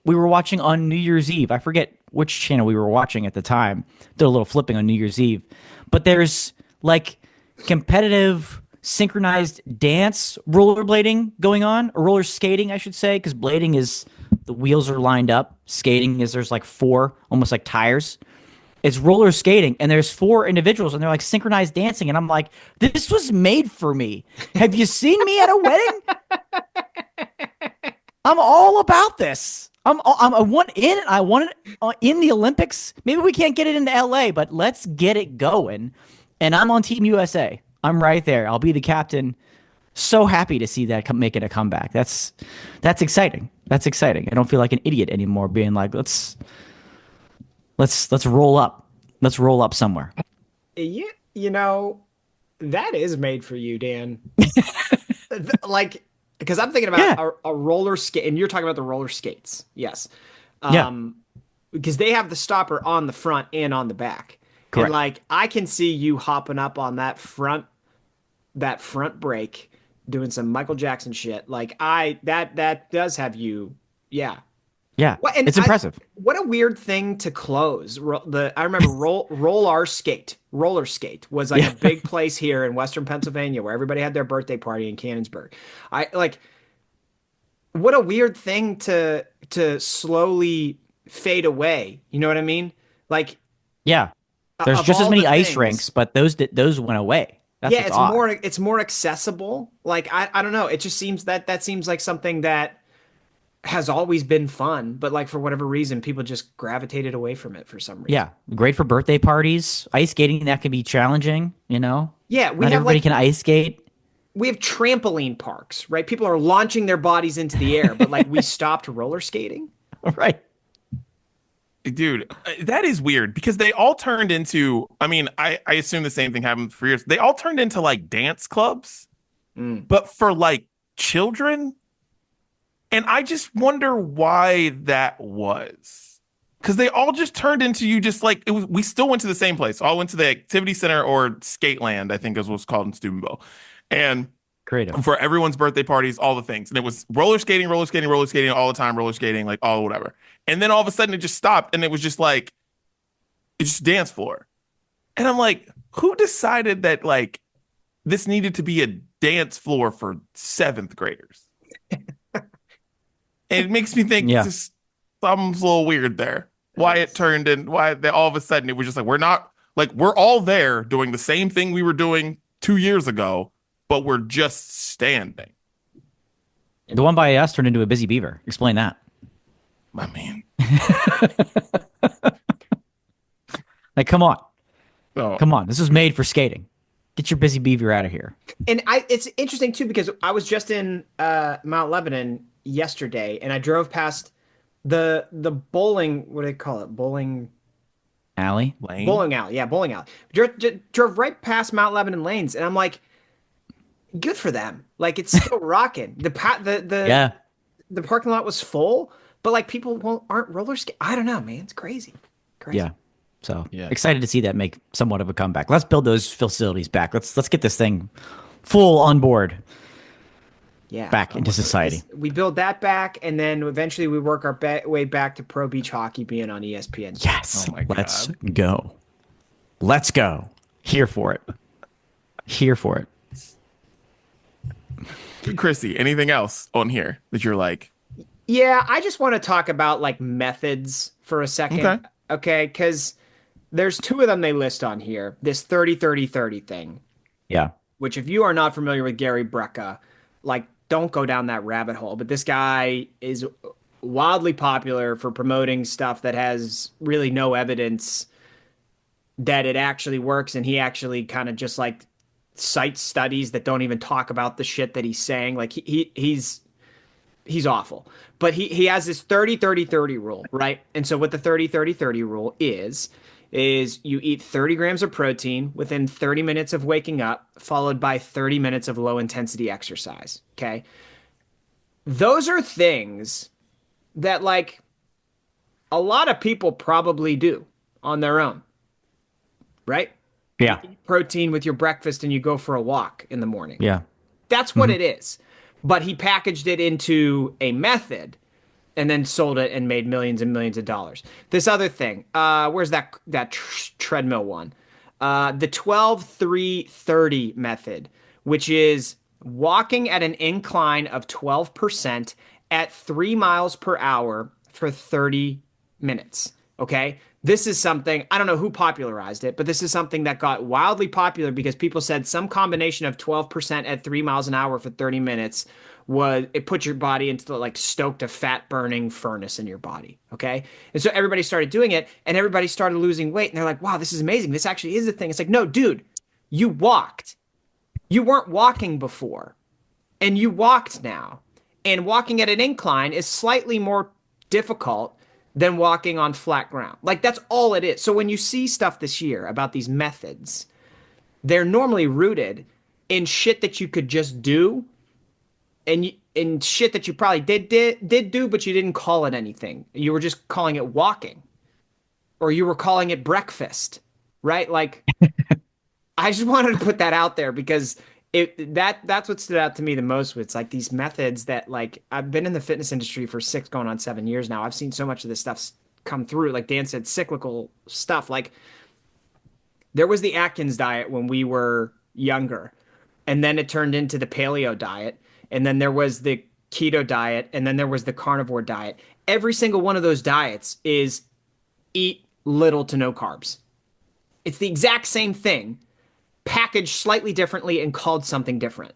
We were watching on New Year's Eve. I forget which channel we were watching at the time. Did a little flipping on New Year's Eve. But there's like competitive synchronized dance rollerblading going on, or roller skating, I should say, because blading is the wheels are lined up. Skating is there's like four, almost like tires. It's roller skating, and there's four individuals, and they're like synchronized dancing, and I'm like, this was made for me. Have you seen me at a wedding? I'm all about this. I want it in the Olympics. Maybe we can't get it into LA, but let's get it going. And I'm on Team USA. I'm right there. I'll be the captain. So happy to see that making a comeback. That's exciting. That's exciting. I don't feel like an idiot anymore being like, let's roll up. Let's roll up somewhere. That is made for you, Dan. Like, because I'm thinking about a roller skate, and you're talking about the roller skates. Yes. Because they have the stopper on the front and on the back. Correct. And like, I can see you hopping up on that front brake, doing some Michael Jackson shit. Like that does have you. Yeah. Yeah. Well, it's impressive. What a weird thing to close. I remember roller skate was like a big place here in Western Pennsylvania where everybody had their birthday party in Cannonsburg. What a weird thing to slowly fade away. You know what I mean? Like, yeah, there's just as many ice rinks, but those went away. That's it's more accessible. Like, I don't know. It just seems that seems like something that has always been fun, but like for whatever reason, people just gravitated away from it for some reason. Yeah, great for birthday parties. Ice skating, that can be challenging, you know? Yeah, we Not have everybody like can ice skate. we have trampoline parks, right? People are launching their bodies into the air, but like we stopped roller skating. Right. Dude, that is weird because they all turned into, I mean, I assume the same thing happened for years. They all turned into like dance clubs, but for like children. And I just wonder why that was. Because they all just turned into you just like, we still went to the same place. All went to the activity center or skate land, I think is what's called in Steubenville. And Creative. for everyone's birthday parties, all the things. And it was roller skating all the time, roller skating, like all whatever. And then all of a sudden it just stopped and it was just like, it's just dance floor. And I'm like, who decided that like this needed to be a dance floor for 7th graders? And it makes me think Yeah. this something's a little weird there. Why it turned in, why they all of a sudden it was just like, we're all there doing the same thing we were doing 2 years ago, but we're just standing. The one by us turned into a busy beaver. Explain that. My man. Like, come on. Oh. Come on. This was made for skating. Get your busy beaver out of here. And it's interesting too because I was just in Mount Lebanon yesterday, and I drove past the bowling. What do they call it? Bowling Alley? Lane? bowling alley. Yeah, bowling alley. Drove right past Mount Lebanon lanes, and I'm like, good for them. Like it's still rocking. Yeah. The parking lot was full, but like people aren't roller skate. I don't know, man. It's crazy. Crazy. Yeah. So Yeah. excited to see that make somewhat of a comeback. Let's build those facilities back. Let's get this thing full on board Yeah. back into society. We build that back, and then eventually we work our way back to pro beach hockey being on ESPN. Yes. Oh my Let's God. go. Let's go. Here for it. Here for it. Chrissy, anything else on here that you're like, Yeah, I just want to talk about like methods for a second. Okay, because there's 2 of them they list on here. This 30-30-30 thing, Yeah. which if you are not familiar with Gary Brecka, like don't go down that rabbit hole. But this guy is wildly popular for promoting stuff that has really no evidence that it actually works, and he actually kind of just like cites studies that don't even talk about the shit that he's saying. Like he's awful. But he has this 30-30-30 rule, right? And so what the 30-30-30 rule is you eat 30 grams of protein within 30 minutes of waking up, followed by 30 minutes of low intensity exercise. Okay. Those are things that like a lot of people probably do on their own, right? Yeah. You eat protein with your breakfast and you go for a walk in the morning. Yeah. That's what it is. But he packaged it into a method and then sold it and made millions and millions of dollars. This other thing, where's that treadmill one? The 12-3-30 method, which is walking at an incline of 12% at 3 miles per hour for 30 minutes. Okay. This is something, I don't know who popularized it, but this is something that got wildly popular because people said some combination of 12% at 3 miles an hour for 30 minutes it put your body into the like stoked a fat burning furnace in your body. Okay. And so everybody started doing it and everybody started losing weight. And they're like, wow, this is amazing. This actually is a thing. It's like, no, dude, you walked. You weren't walking before and you walked now. And walking at an incline is slightly more difficult than walking on flat ground. Like that's all it is. So when you see stuff this year about these methods, they're normally rooted in shit that you could just do and shit that you probably did do, but you didn't call it anything. You were just calling it walking or you were calling it breakfast, right? Like I just wanted to put that out there because that's what stood out to me the most. It's like these methods that like I've been in the fitness industry for 6 going on 7 years now. I've seen so much of this stuff come through. Like Dan said, cyclical stuff. Like there was the Atkins diet when we were younger, and then it turned into the paleo diet, and then there was the keto diet, and then there was the carnivore diet. Every single one of those diets is eat little to no carbs. It's the exact same thing, packaged slightly differently and called something different.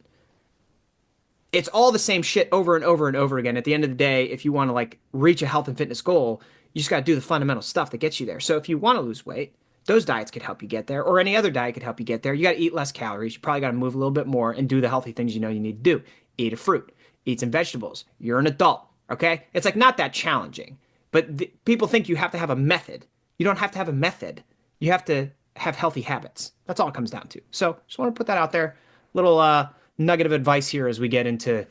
it's all the same shit over and over and over again. At the end of the day, if you want to like reach a health and fitness goal, you just got to do the fundamental stuff that gets you there. So if you want to lose weight, those diets could help you get there, or any other diet could help you get there. You got to eat less calories. You probably got to move a little bit more and do the healthy things you know you need to do. Eat a fruit, eat some vegetables. You're an adult, okay? It's like not that challenging, but people think you have to have a method. You don't have to have a method. You have to have healthy habits. That's all it comes down to. So just want to put that out there. Little nugget of advice here as we get into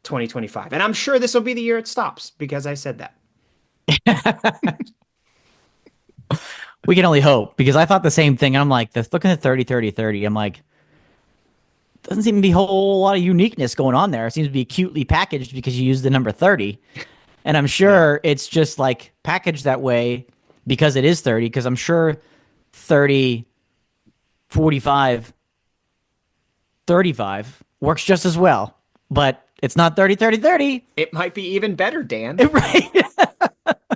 2025. And I'm sure this will be the year it stops because I said that. We can only hope, because I thought the same thing. I'm like, looking at 30, 30, 30. I'm like, doesn't seem to be a whole lot of uniqueness going on there. It seems to be cutely packaged because you use the number 30. And I'm sure it's just like packaged that way because it is 30, because I'm sure 30, 45, 35 works just as well. But it's not 30, 30, 30. It might be even better, Dan. Right.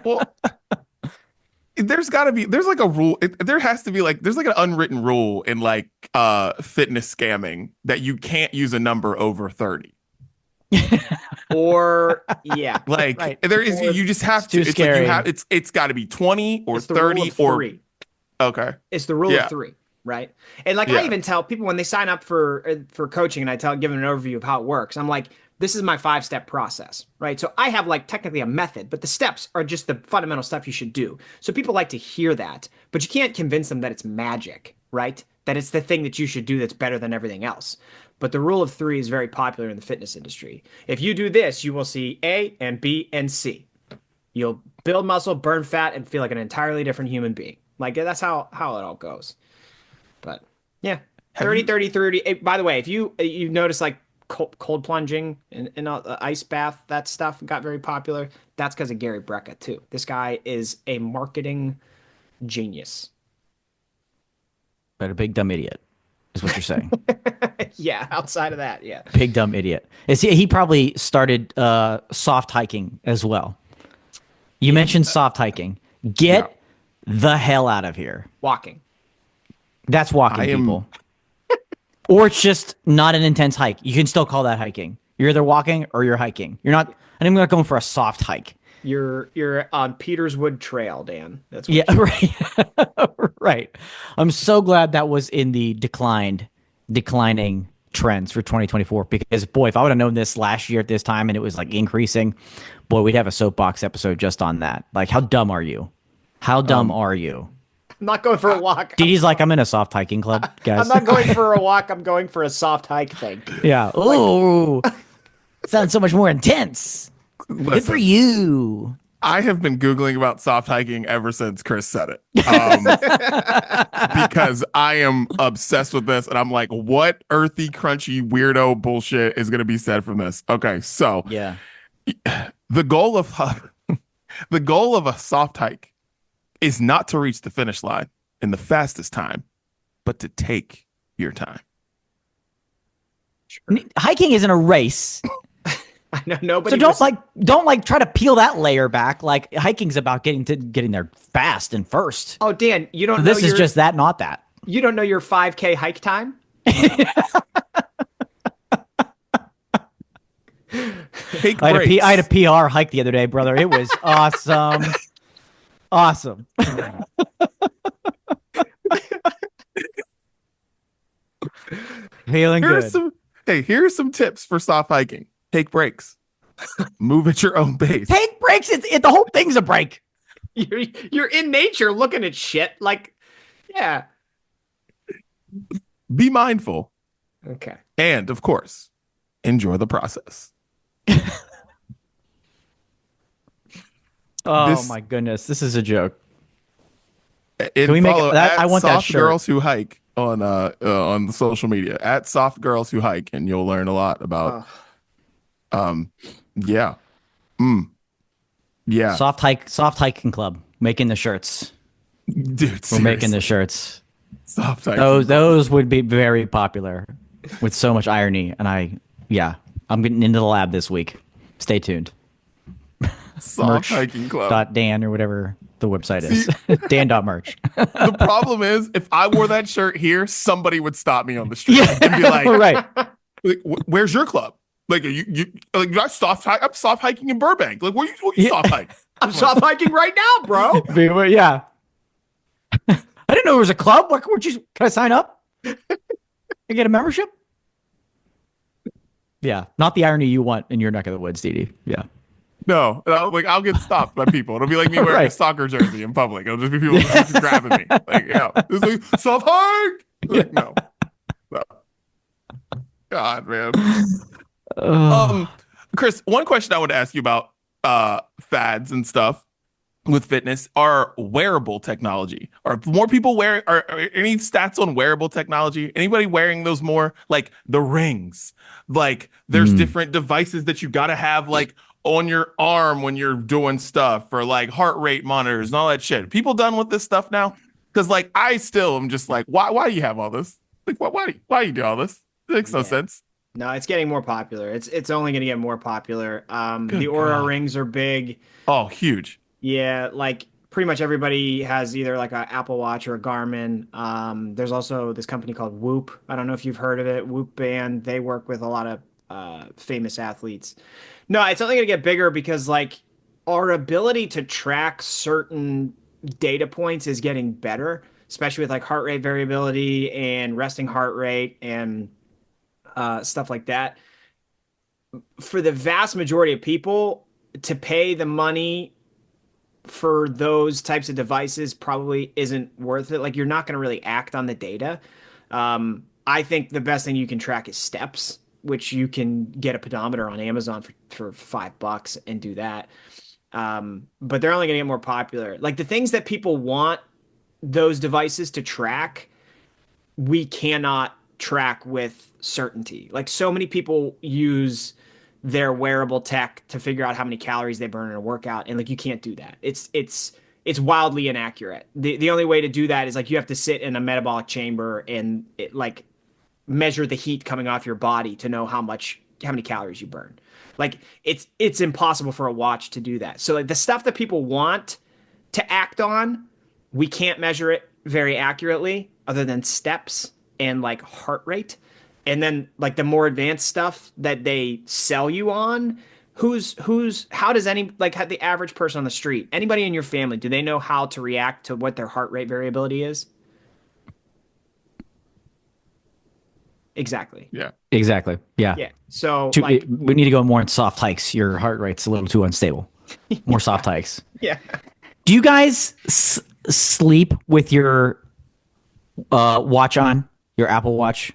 Well, there's like a rule. There has to be like, there's like an unwritten rule in like fitness scamming that you can't use a number over 30. Or yeah, Like Right. there is, you just have to. too It's scary. like it's got to be 20 or it's the rule 30 of or three. okay. It's the rule Yeah. of three, right? And like Yeah. I even tell people when they sign up for coaching, and give them an overview of how it works. I'm like, this is my 5-step process, right? So I have like technically a method, but the steps are just the fundamental stuff you should do. So people like to hear that, but you can't convince them that it's magic, right? That it's the thing that you should do that's better than everything else. But the rule of three is very popular in the fitness industry. If you do this, you will see A and B and C. You'll build muscle, burn fat, and feel like an entirely different human being. Like that's how it all goes. But yeah, 30, 30, 30. By the way, if you notice like cold plunging in an ice bath, that stuff got very popular. That's because of Gary Brecka too. This guy is a marketing genius. But a big dumb idiot is what you're saying. Yeah, outside of that, yeah. Big dumb idiot. He probably started soft hiking as well. You mentioned soft hiking. Get the hell out of here. Walking. That's walking, people. Or it's just not an intense hike. You can still call that hiking. You're either walking or you're hiking. You're not. I'm not going for a soft hike. You're on Peterswood Trail, Dan. That's what Right. Right. I'm so glad that was in the declining trends for 2024, because boy, if I would have known this last year at this time and it was like increasing, boy, we'd have a soapbox episode just on that. Like, how dumb are you? How dumb are you? I'm not going for a walk. Didi's like, I'm in a soft hiking club, guys. I'm not going for a walk. I'm going for a soft hike thing. Yeah. Ooh. Sounds so much more intense. Good for you. I have been Googling about soft hiking ever since Chris said it. Because I am obsessed with this. And I'm like, what earthy, crunchy, weirdo bullshit is going to be said from this? Okay, so Yeah. the goal of a soft hike is not to reach the finish line in the fastest time, but to take your time. Hiking isn't a race. I know nobody. So don't try to peel that layer back. Like, hiking's about getting there fast and first. Oh, Dan, you don't. This is just that, not that. You don't know your 5K hike time? Take I breaks. had a PR hike the other day, brother. It was awesome. Awesome. Feeling good. Here's some tips for soft hiking. Take breaks. Move at your own pace. Take breaks. The whole thing's a break. You're in nature looking at shit. Like, yeah. Be mindful. Okay. And of course, enjoy the process. Oh my goodness, this is a joke. Can we make that? I want that Soft shirt. Girls Who Hike on the social media at Soft Girls Who Hike, and you'll learn a lot about. Yeah. Yeah. Soft hiking club making the shirts. Dude, We're making the shirts. soft hiking. Those would be very popular with so much irony. And I'm getting into the lab this week. Stay tuned. Soft hiking club. .dan or whatever the website is. Dan.merch. The problem is, if I wore that shirt here, somebody would stop me on the street and be like, Right. "Where's your club? Like like I'm soft hiking in Burbank. Like where you soft hike? I'm soft hiking right now, bro. Yeah. I didn't know there was a club. What would you? Can I sign up? I get a membership. Yeah, not the irony you want in your neck of the woods, Didi. Yeah. No, like I'll get stopped by people. It'll be like me wearing a soccer jersey in public. It'll just be people just grabbing me. Like, yeah, it's like soft hike. Like, no. God, man. Chris, one question I would ask you about fads and stuff with fitness are wearable technology. Are more people wearing? Are any stats on wearable technology? Anybody wearing those more? Like the rings. Like there's different devices that you got to have like on your arm when you're doing stuff, or like heart rate monitors and all that shit. People done with this stuff now? Because like I still am just like, why do you have all this? Like why do you do all this? It makes no sense. No, it's getting more popular. It's only going to get more popular. Good The Aura God. rings are big. Oh, huge. Yeah, like pretty much everybody has either like an Apple Watch or a Garmin. There's also this company called Whoop. I don't know if you've heard of it. Whoop Band. They work with a lot of famous athletes. No, it's only going to get bigger because like our ability to track certain data points is getting better, especially with like heart rate variability and resting heart rate and stuff like that. For the vast majority of people, to pay the money for those types of devices probably isn't worth it. Like you're not going to really act on the data. I think the best thing you can track is steps, which you can get a pedometer on Amazon for $5 and do that. But they're only going to get more popular. Like the things that people want those devices to track, we cannot track with certainty. Like so many people use their wearable tech to figure out how many calories they burn in a workout, and like you can't do that. It's wildly inaccurate. The only way to do that is like you have to sit in a metabolic chamber and like measure the heat coming off your body to know how many calories you burn. Like it's impossible for a watch to do that. So like the stuff that people want to act on, we can't measure it very accurately other than steps and like heart rate. And then like the more advanced stuff that they sell you on, how does how the average person on the street, anybody in your family, do they know how to react to what their heart rate variability is? Exactly. Yeah. Exactly. Yeah. Yeah. So we need to go more in soft hikes. Your heart rate's a little too unstable. More soft hikes. yeah. Do you guys sleep with your watch on, your Apple Watch?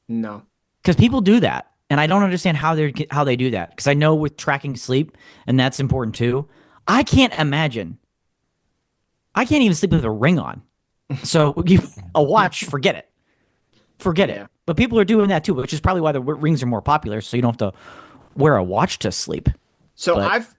No. Because people do that, and I don't understand how they do that. Because I know with tracking sleep, and that's important too. I can't imagine. I can't even sleep with a ring on. So a watch, forget it. Yeah. But people are doing that too, which is probably why the rings are more popular. So you don't have to wear a watch to sleep. So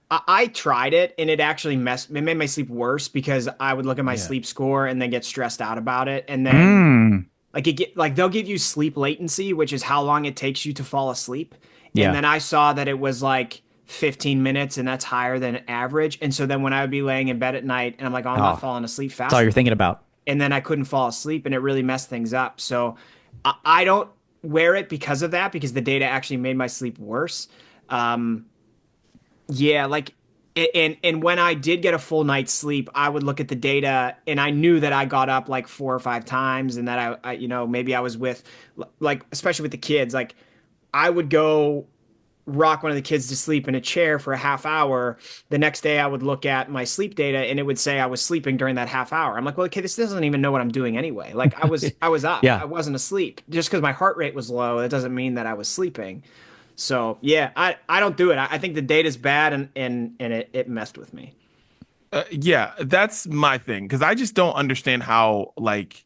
I tried it, and it actually it made my sleep worse because I would look at my sleep score and then get stressed out about it, and then they'll give you sleep latency, which is how long it takes you to fall asleep. Yeah. And then I saw that it was like 15 minutes, and that's higher than average. And so then when I would be laying in bed at night, and I'm like, I'm not falling asleep fast. That's all you're thinking about. And then I couldn't fall asleep, and it really messed things up. So I don't wear it because of that, because the data actually made my sleep worse. Yeah, like, and when I did get a full night's sleep, I would look at the data, and I knew that I got up like 4 or 5 times, and that I maybe I was with, like, especially with the kids, like I would go rock one of the kids to sleep in a chair for a half hour. The next day I would look at my sleep data, and it would say I was sleeping during that half hour. I'm like, well, okay, this doesn't even know what I'm doing anyway. Like I was up. Yeah. I wasn't asleep. Just because my heart rate was low, that doesn't mean that I was sleeping. So yeah, I don't do it. I think the data's bad, and it messed with me. Yeah, that's my thing, because I just don't understand how like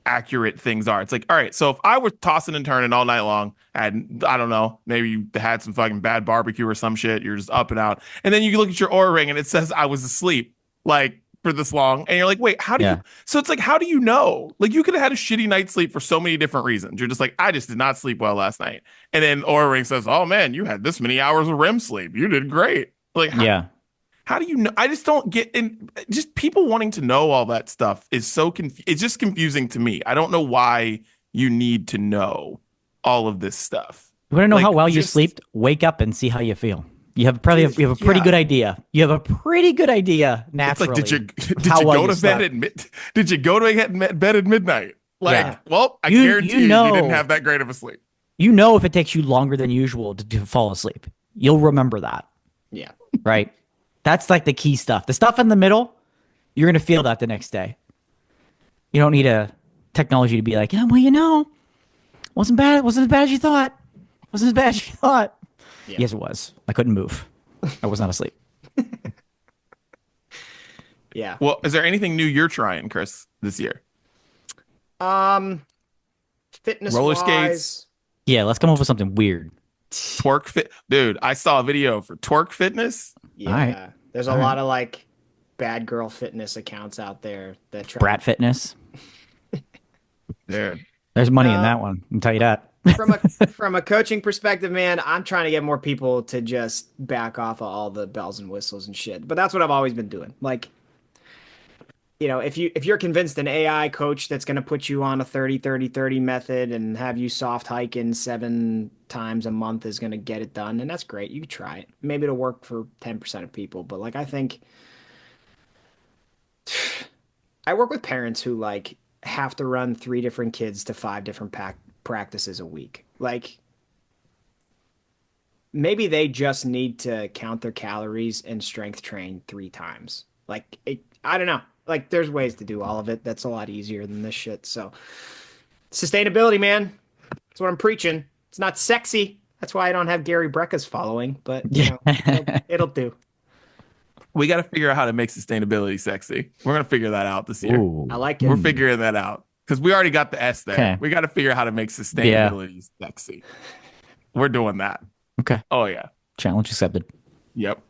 accurate things are. It's like, all right, so if I were tossing and turning all night long, and I don't know, maybe you had some fucking bad barbecue or some shit, you're just up and out, and then you look at your Oura ring and it says I was asleep like for this long, and you're like, wait, how do you? So it's like, how do you know? Like you could have had a shitty night's sleep for so many different reasons. You're just like, I just did not sleep well last night, and then Oura ring says, oh man, you had this many hours of REM sleep, you did great. Like how do you know? I just don't get, and just people wanting to know all that stuff is so it's just confusing to me. I don't know why you need to know all of this stuff. You want to know Like, how well you just- sleep? Wake up and see how you feel. You have a pretty Yeah. good idea. You have a pretty good idea naturally. It's like, did how you well go you to bed slept. did you go to bed at midnight? Like, Yeah. well, I You guarantee you know- didn't have that great of a sleep. You know if it takes you longer than usual to fall asleep. You'll remember that, Yeah. right? That's like the key stuff. The stuff in the middle, you're going to feel that the next day. You don't need a technology to be like, yeah, well, wasn't bad. Wasn't as bad as you thought. Wasn't as bad as you thought. Yeah. Yes, it was. I couldn't move. I was not asleep. Yeah. Well, is there anything new you're trying, Chris, this year? Fitness Roller wise, skates? Yeah, let's come up with something weird. Twerk fit, dude. I saw a video for Twerk Fitness. yeah. All right. There's a All right. lot of like bad girl fitness accounts out there that try Brat Fitness. Dude, There's money in that one. I can tell you that. from a coaching perspective, man. I'm trying to get more people to just back off of all the bells and whistles and shit. But that's what I've always been doing. Like, if you're convinced an AI coach that's going to put you on a 30-30-30 method and have you soft hiking 7 times a month is going to get it done, and that's great. You can try it. Maybe it'll work for 10% of people, but like I think I work with parents who like have to run 3 different kids to 5 different practices a week. Like maybe they just need to count their calories and strength train 3 times. Like I don't know. Like there's ways to do all of it. That's a lot easier than this shit. So sustainability, man. That's what I'm preaching. It's not sexy. That's why I don't have Gary Brecka's following, but it'll do. we got to figure out how to make sustainability sexy. We're gonna figure that out this year. Ooh. I like it. We're figuring that out because we already got the S there. Okay. We got to figure out how to make sustainability sexy. We're doing that. Okay. Oh yeah. Challenge accepted. Yep.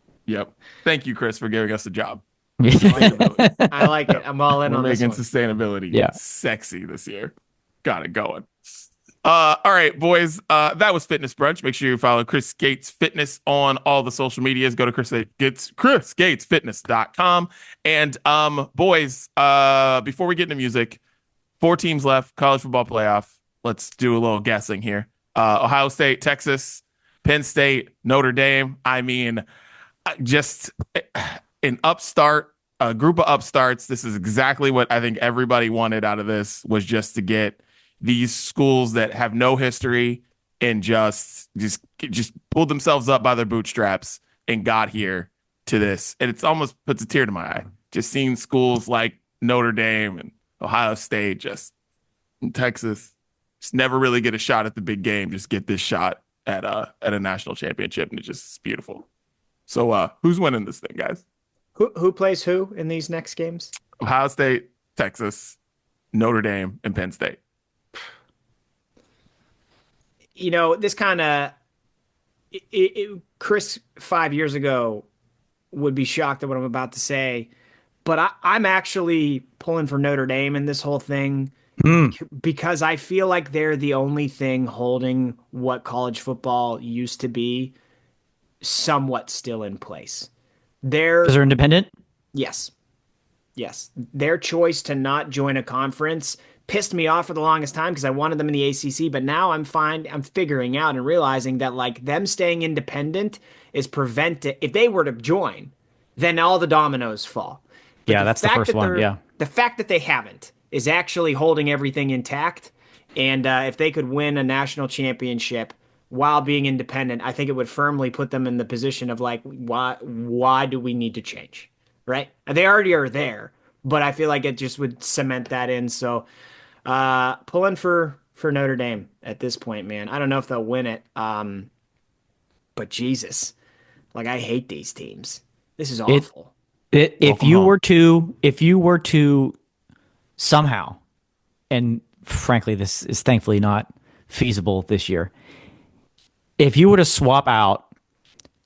Thank you, Chris, for giving us a job. I like it. I'm all in We're on this making one. sustainability sexy this year. Got it going. All right, boys. That was Fitness Brunch. Make sure you follow Chris Gates Fitness on all the social medias. Go to chrisgatesfitness.com. And boys, before we get into music, 4 teams left, college football playoff. Let's do a little guessing here. Ohio State, Texas, Penn State, Notre Dame. I mean, just an upstart, a group of upstarts. This is exactly what I think everybody wanted out of this, was just to get these schools that have no history and just pulled themselves up by their bootstraps and got here to this. And it's almost puts a tear to my eye. Just seeing schools like Notre Dame and Ohio State, just in Texas, just never really get a shot at the big game. Just get this shot at a national championship, and it's just beautiful. So who's winning this thing, guys? Who plays who in these next games? Ohio State, Texas, Notre Dame, and Penn State. This kind of Chris 5 years ago would be shocked at what I'm about to say, but I'm actually pulling for Notre Dame in this whole thing because I feel like they're the only thing holding what college football used to be somewhat still in place. Because they're independent? Yes. Their choice to not join a conference pissed me off for the longest time because I wanted them in the ACC, but now I'm figuring out and realizing that like them staying independent is prevented. If they were to join, then all the dominoes fall. But Yeah, that's the first one. Yeah. The fact that they haven't is actually holding everything intact. And if they could win a national championship while being independent, I think it would firmly put them in the position of like, why do we need to change? Right? They already are there, but I feel like it just would cement that in. So pulling for Notre Dame at this point, man. I don't know if they'll win it. But Jesus, like I hate these teams. This is awful. If you were to somehow, and frankly, this is thankfully not feasible this year, if you were to swap out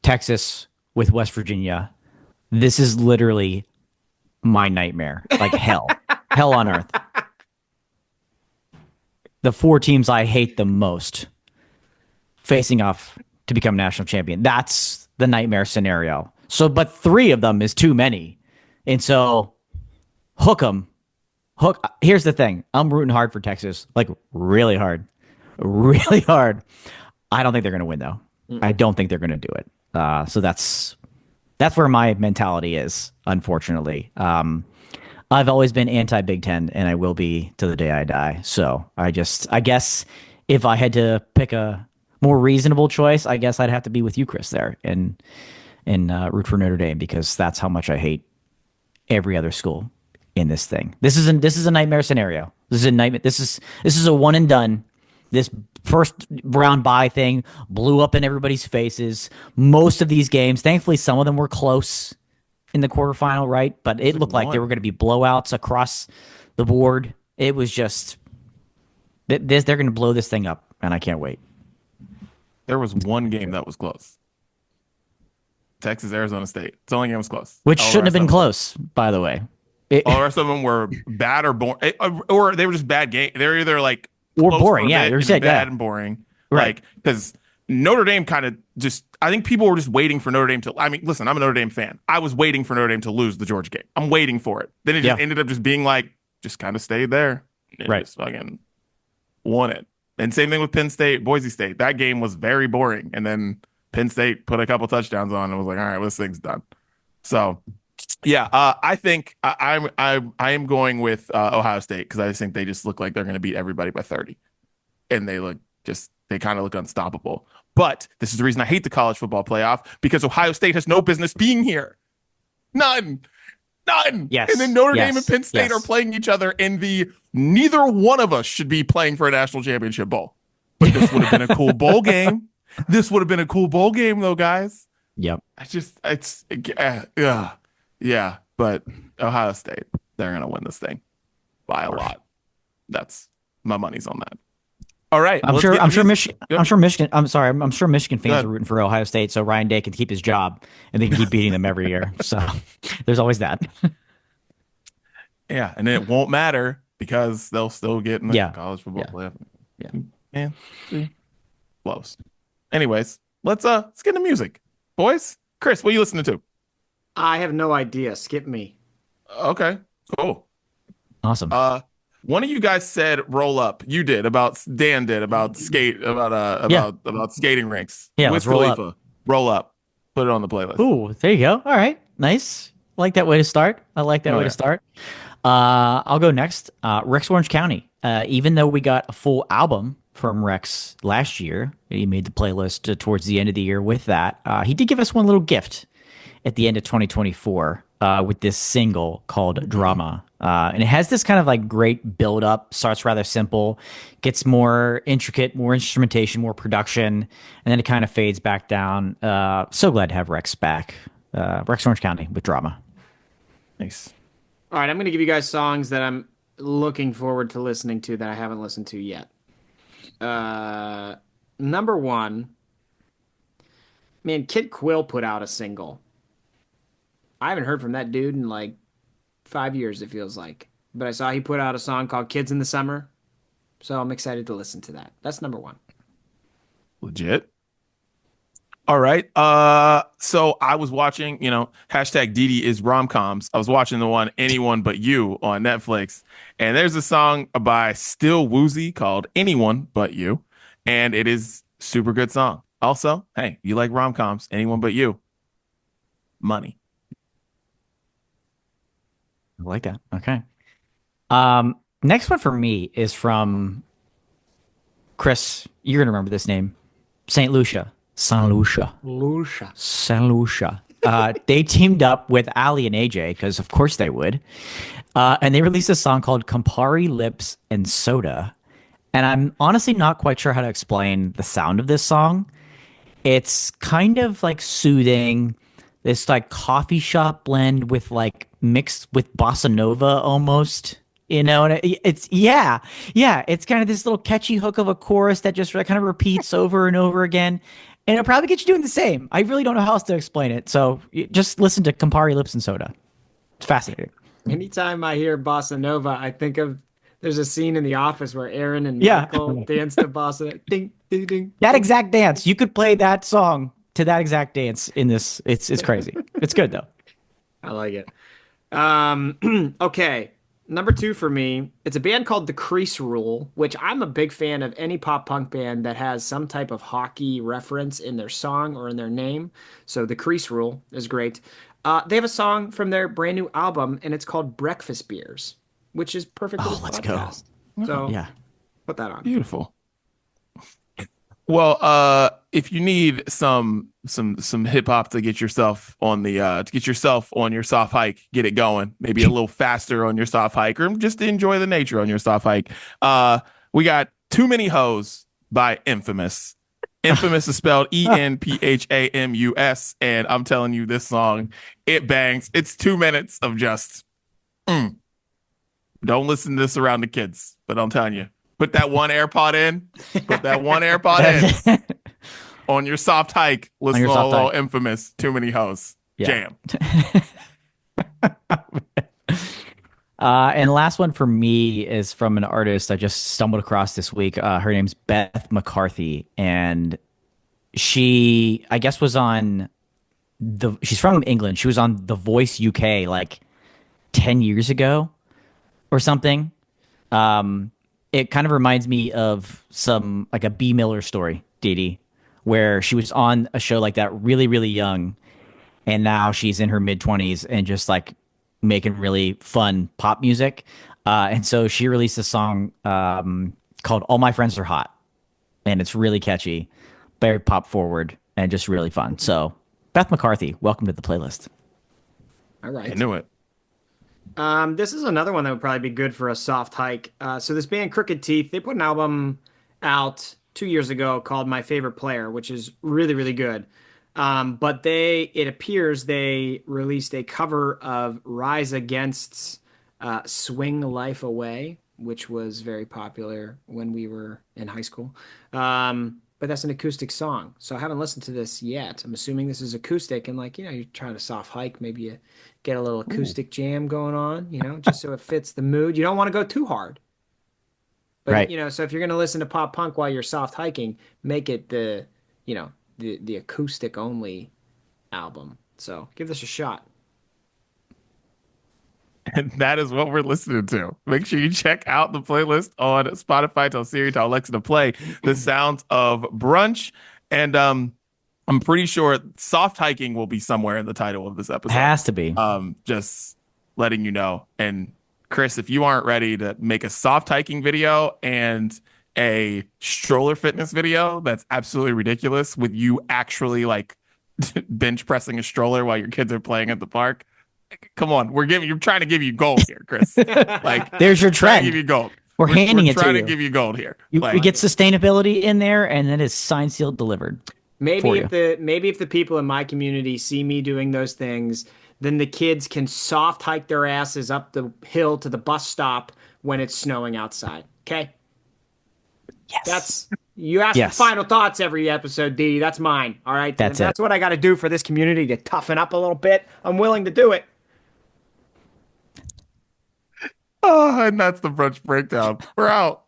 Texas with West Virginia, this is literally my nightmare. Like hell. Hell on earth. The 4 teams I hate the most facing off to become national champion. That's the nightmare scenario. So, but 3 of them is too many. And so hook them. Here's the thing. I'm rooting hard for Texas, like really hard. Really hard. I don't think they're going to win though. I don't think they're going to do it. So that's where my mentality is, unfortunately. I've always been anti Big Ten, and I will be to the day I die. So I guess if I had to pick a more reasonable choice, I guess I'd have to be with you, Chris, there and root for Notre Dame, because that's how much I hate every other school in this thing. This is a nightmare scenario. This is a nightmare. This is a one and done. This first round bye thing blew up in everybody's faces. Most of these games, thankfully, some of them were close in the quarterfinal, right? But it looked like there were going to be blowouts across the board. It was just they're going to blow this thing up, and I can't wait. There was one game that was close. Texas, Arizona State. It's the only game that was close. Which shouldn't have been close, by the way. All the rest of them were bad or boring, or they were just bad games. They're either like or boring, yeah. You're saying bad and boring, right? Because Notre Dame kind of just. I think people were just waiting for Notre Dame to. I mean, listen, I'm a Notre Dame fan. I was waiting for Notre Dame to lose the Georgia game. I'm waiting for it. Then it just ended up just being like, just kind of stayed there. It just fucking won it. And same thing with Penn State, Boise State. That game was very boring, and then Penn State put a couple touchdowns on and was like, all right, well, this thing's done. So. Yeah, I think I am going with Ohio State, because I just think they just look like they're going to beat everybody by 30, and they kind of look unstoppable. But this is the reason I hate the college football playoff, because Ohio State has no business being here, none. Yes. And then Notre Dame and Penn State are playing each other, and neither one of us should be playing for a national championship bowl. But this would have been a cool bowl game. This would have been a cool bowl game, though, guys. Yep. Yeah, but Ohio State, they're going to win this thing by a lot. That's my money's on that. All right. I'm sure Michigan fans are rooting for Ohio State so Ryan Day can keep his job and they can keep beating them every year. So there's always that. Yeah, and it won't matter because they'll still get in the college football playoff. Yeah. Man, close. Anyways, let's get into music. Boys, Chris, what are you listening to? I have no idea. Skip me. Okay, cool. Awesome. One of you guys said "Roll Up." You did about skating rinks. Yeah, with let's roll Khalifa. up. Roll up. Put it on the playlist. Ooh, there you go. All right, nice. I like that way to start. To start. I'll go next. Rex Orange County. Even though we got a full album from Rex last year, he made the playlist towards the end of the year with that. He did give us one little gift at the end of 2024 with this single called Drama. And it has this kind of like great build up, starts rather simple, gets more intricate, more instrumentation, more production, and then it kind of fades back down. So glad to have Rex back. Rex Orange County with Drama. Nice. All right, I'm going to give you guys songs that I'm looking forward to listening to that I haven't listened to yet. Number one, man, Kid Quill put out a single. I haven't heard from that dude in like 5 years, it feels like. But I saw he put out a song called Kids in the Summer. So I'm excited to listen to that. That's number one. Legit. All right. So I was watching, hashtag Didi is rom-coms. I was watching the one Anyone But You on Netflix. And there's a song by Still Woozy called Anyone But You. And it is super good song. Also, hey, you like rom-coms, Anyone But You. Money. I like that. Okay. Next one for me is from Chris. You're going to remember this name. St. Lucia. St. Lucia. St. Lucia. They teamed up with Ali and AJ because of course they would. And they released a song called Campari Lips and Soda. And I'm honestly not quite sure how to explain the sound of this song. It's kind of like soothing. This like coffee shop blend with like mixed with bossa nova almost, and it's it's kind of this little catchy hook of a chorus that just kind of repeats over and over again, and it'll probably get you doing the same. I really don't know how else to explain it, so just listen to Campari Lips and Soda. It's fascinating. Anytime I hear bossa nova, I think of there's a scene in The Office where Aaron and Michael dance to bossa. Ding, ding, ding. That exact dance. You could play that song to that exact dance in this. It's crazy. It's good though. I like it. Okay. Number two for me, it's a band called The Crease Rule, which I'm a big fan of any pop punk band that has some type of hockey reference in their song or in their name. So The Crease Rule is great. They have a song from their brand new album, and it's called Breakfast Beers, which is perfect for Oh, this let's go. podcast. So Yeah. put that on. Beautiful. Well, if you need some hip hop to get yourself on the your soft hike, get it going. Maybe a little faster on your soft hike, or just to enjoy the nature on your soft hike. We got Too Many Hoes by Infamous. Infamous is spelled Enphamus, and I'm telling you, this song, it bangs. It's 2 minutes of just. Don't listen to this around the kids, but I'm telling you, put that one AirPod in. Put that one AirPod in on your soft hike. Listen to a little Infamous. Too Many Hoes. Yeah. Jam. And the last one for me is from an artist I just stumbled across this week. Her name's Beth McCarthy, and she, I guess, was on she's from England. She was on The Voice UK like 10 years ago or something. It kind of reminds me of some like a B. Miller story, Dee Dee, where she was on a show like that really, really young, and now she's in her mid-20s and just like making really fun pop music. And so she released a song called All My Friends Are Hot, and it's really catchy, very pop forward, and just really fun. So Beth McCarthy, welcome to the playlist. All right. I knew it. This is another one that would probably be good for a soft hike. So this band Crooked Teeth, they put an album out 2 years ago called My Favorite Player, which is really, really good. But it appears they released a cover of Rise Against's Swing Life Away, which was very popular when we were in high school. But that's an acoustic song. So I haven't listened to this yet. I'm assuming this is acoustic, and like, you're trying to soft hike, maybe you get a little acoustic jam going on, just so it fits the mood. You don't want to go too hard. But, Right. So if you're going to listen to pop punk while you're soft hiking, make it the acoustic only album. So give this a shot. And that is what we're listening to. Make sure you check out the playlist on Spotify. Tell Siri, tell Alexa to play the sounds of Brunch. And I'm pretty sure soft hiking will be somewhere in the title of this episode. Has to be. Just letting you know. And Chris, if you aren't ready to make a soft hiking video and a stroller fitness video that's absolutely ridiculous with you actually like bench pressing a stroller while your kids are playing at the park, come on, you're trying to give you gold here, Chris. Like, There's your trying to trend. give you gold. We're handing it to trying you. to give you gold here. We Like, get sustainability in there, and then it's signed, sealed, delivered. Maybe if the people in my community see me doing those things, then the kids can soft hike their asses up the hill to the bus stop when it's snowing outside. Okay? Yes. You ask Yes. for final thoughts every episode, Dee. That's mine. All right. That's That's what I got to do for this community to toughen up a little bit. I'm willing to do it. oh, and that's the brunch breakdown. We're out.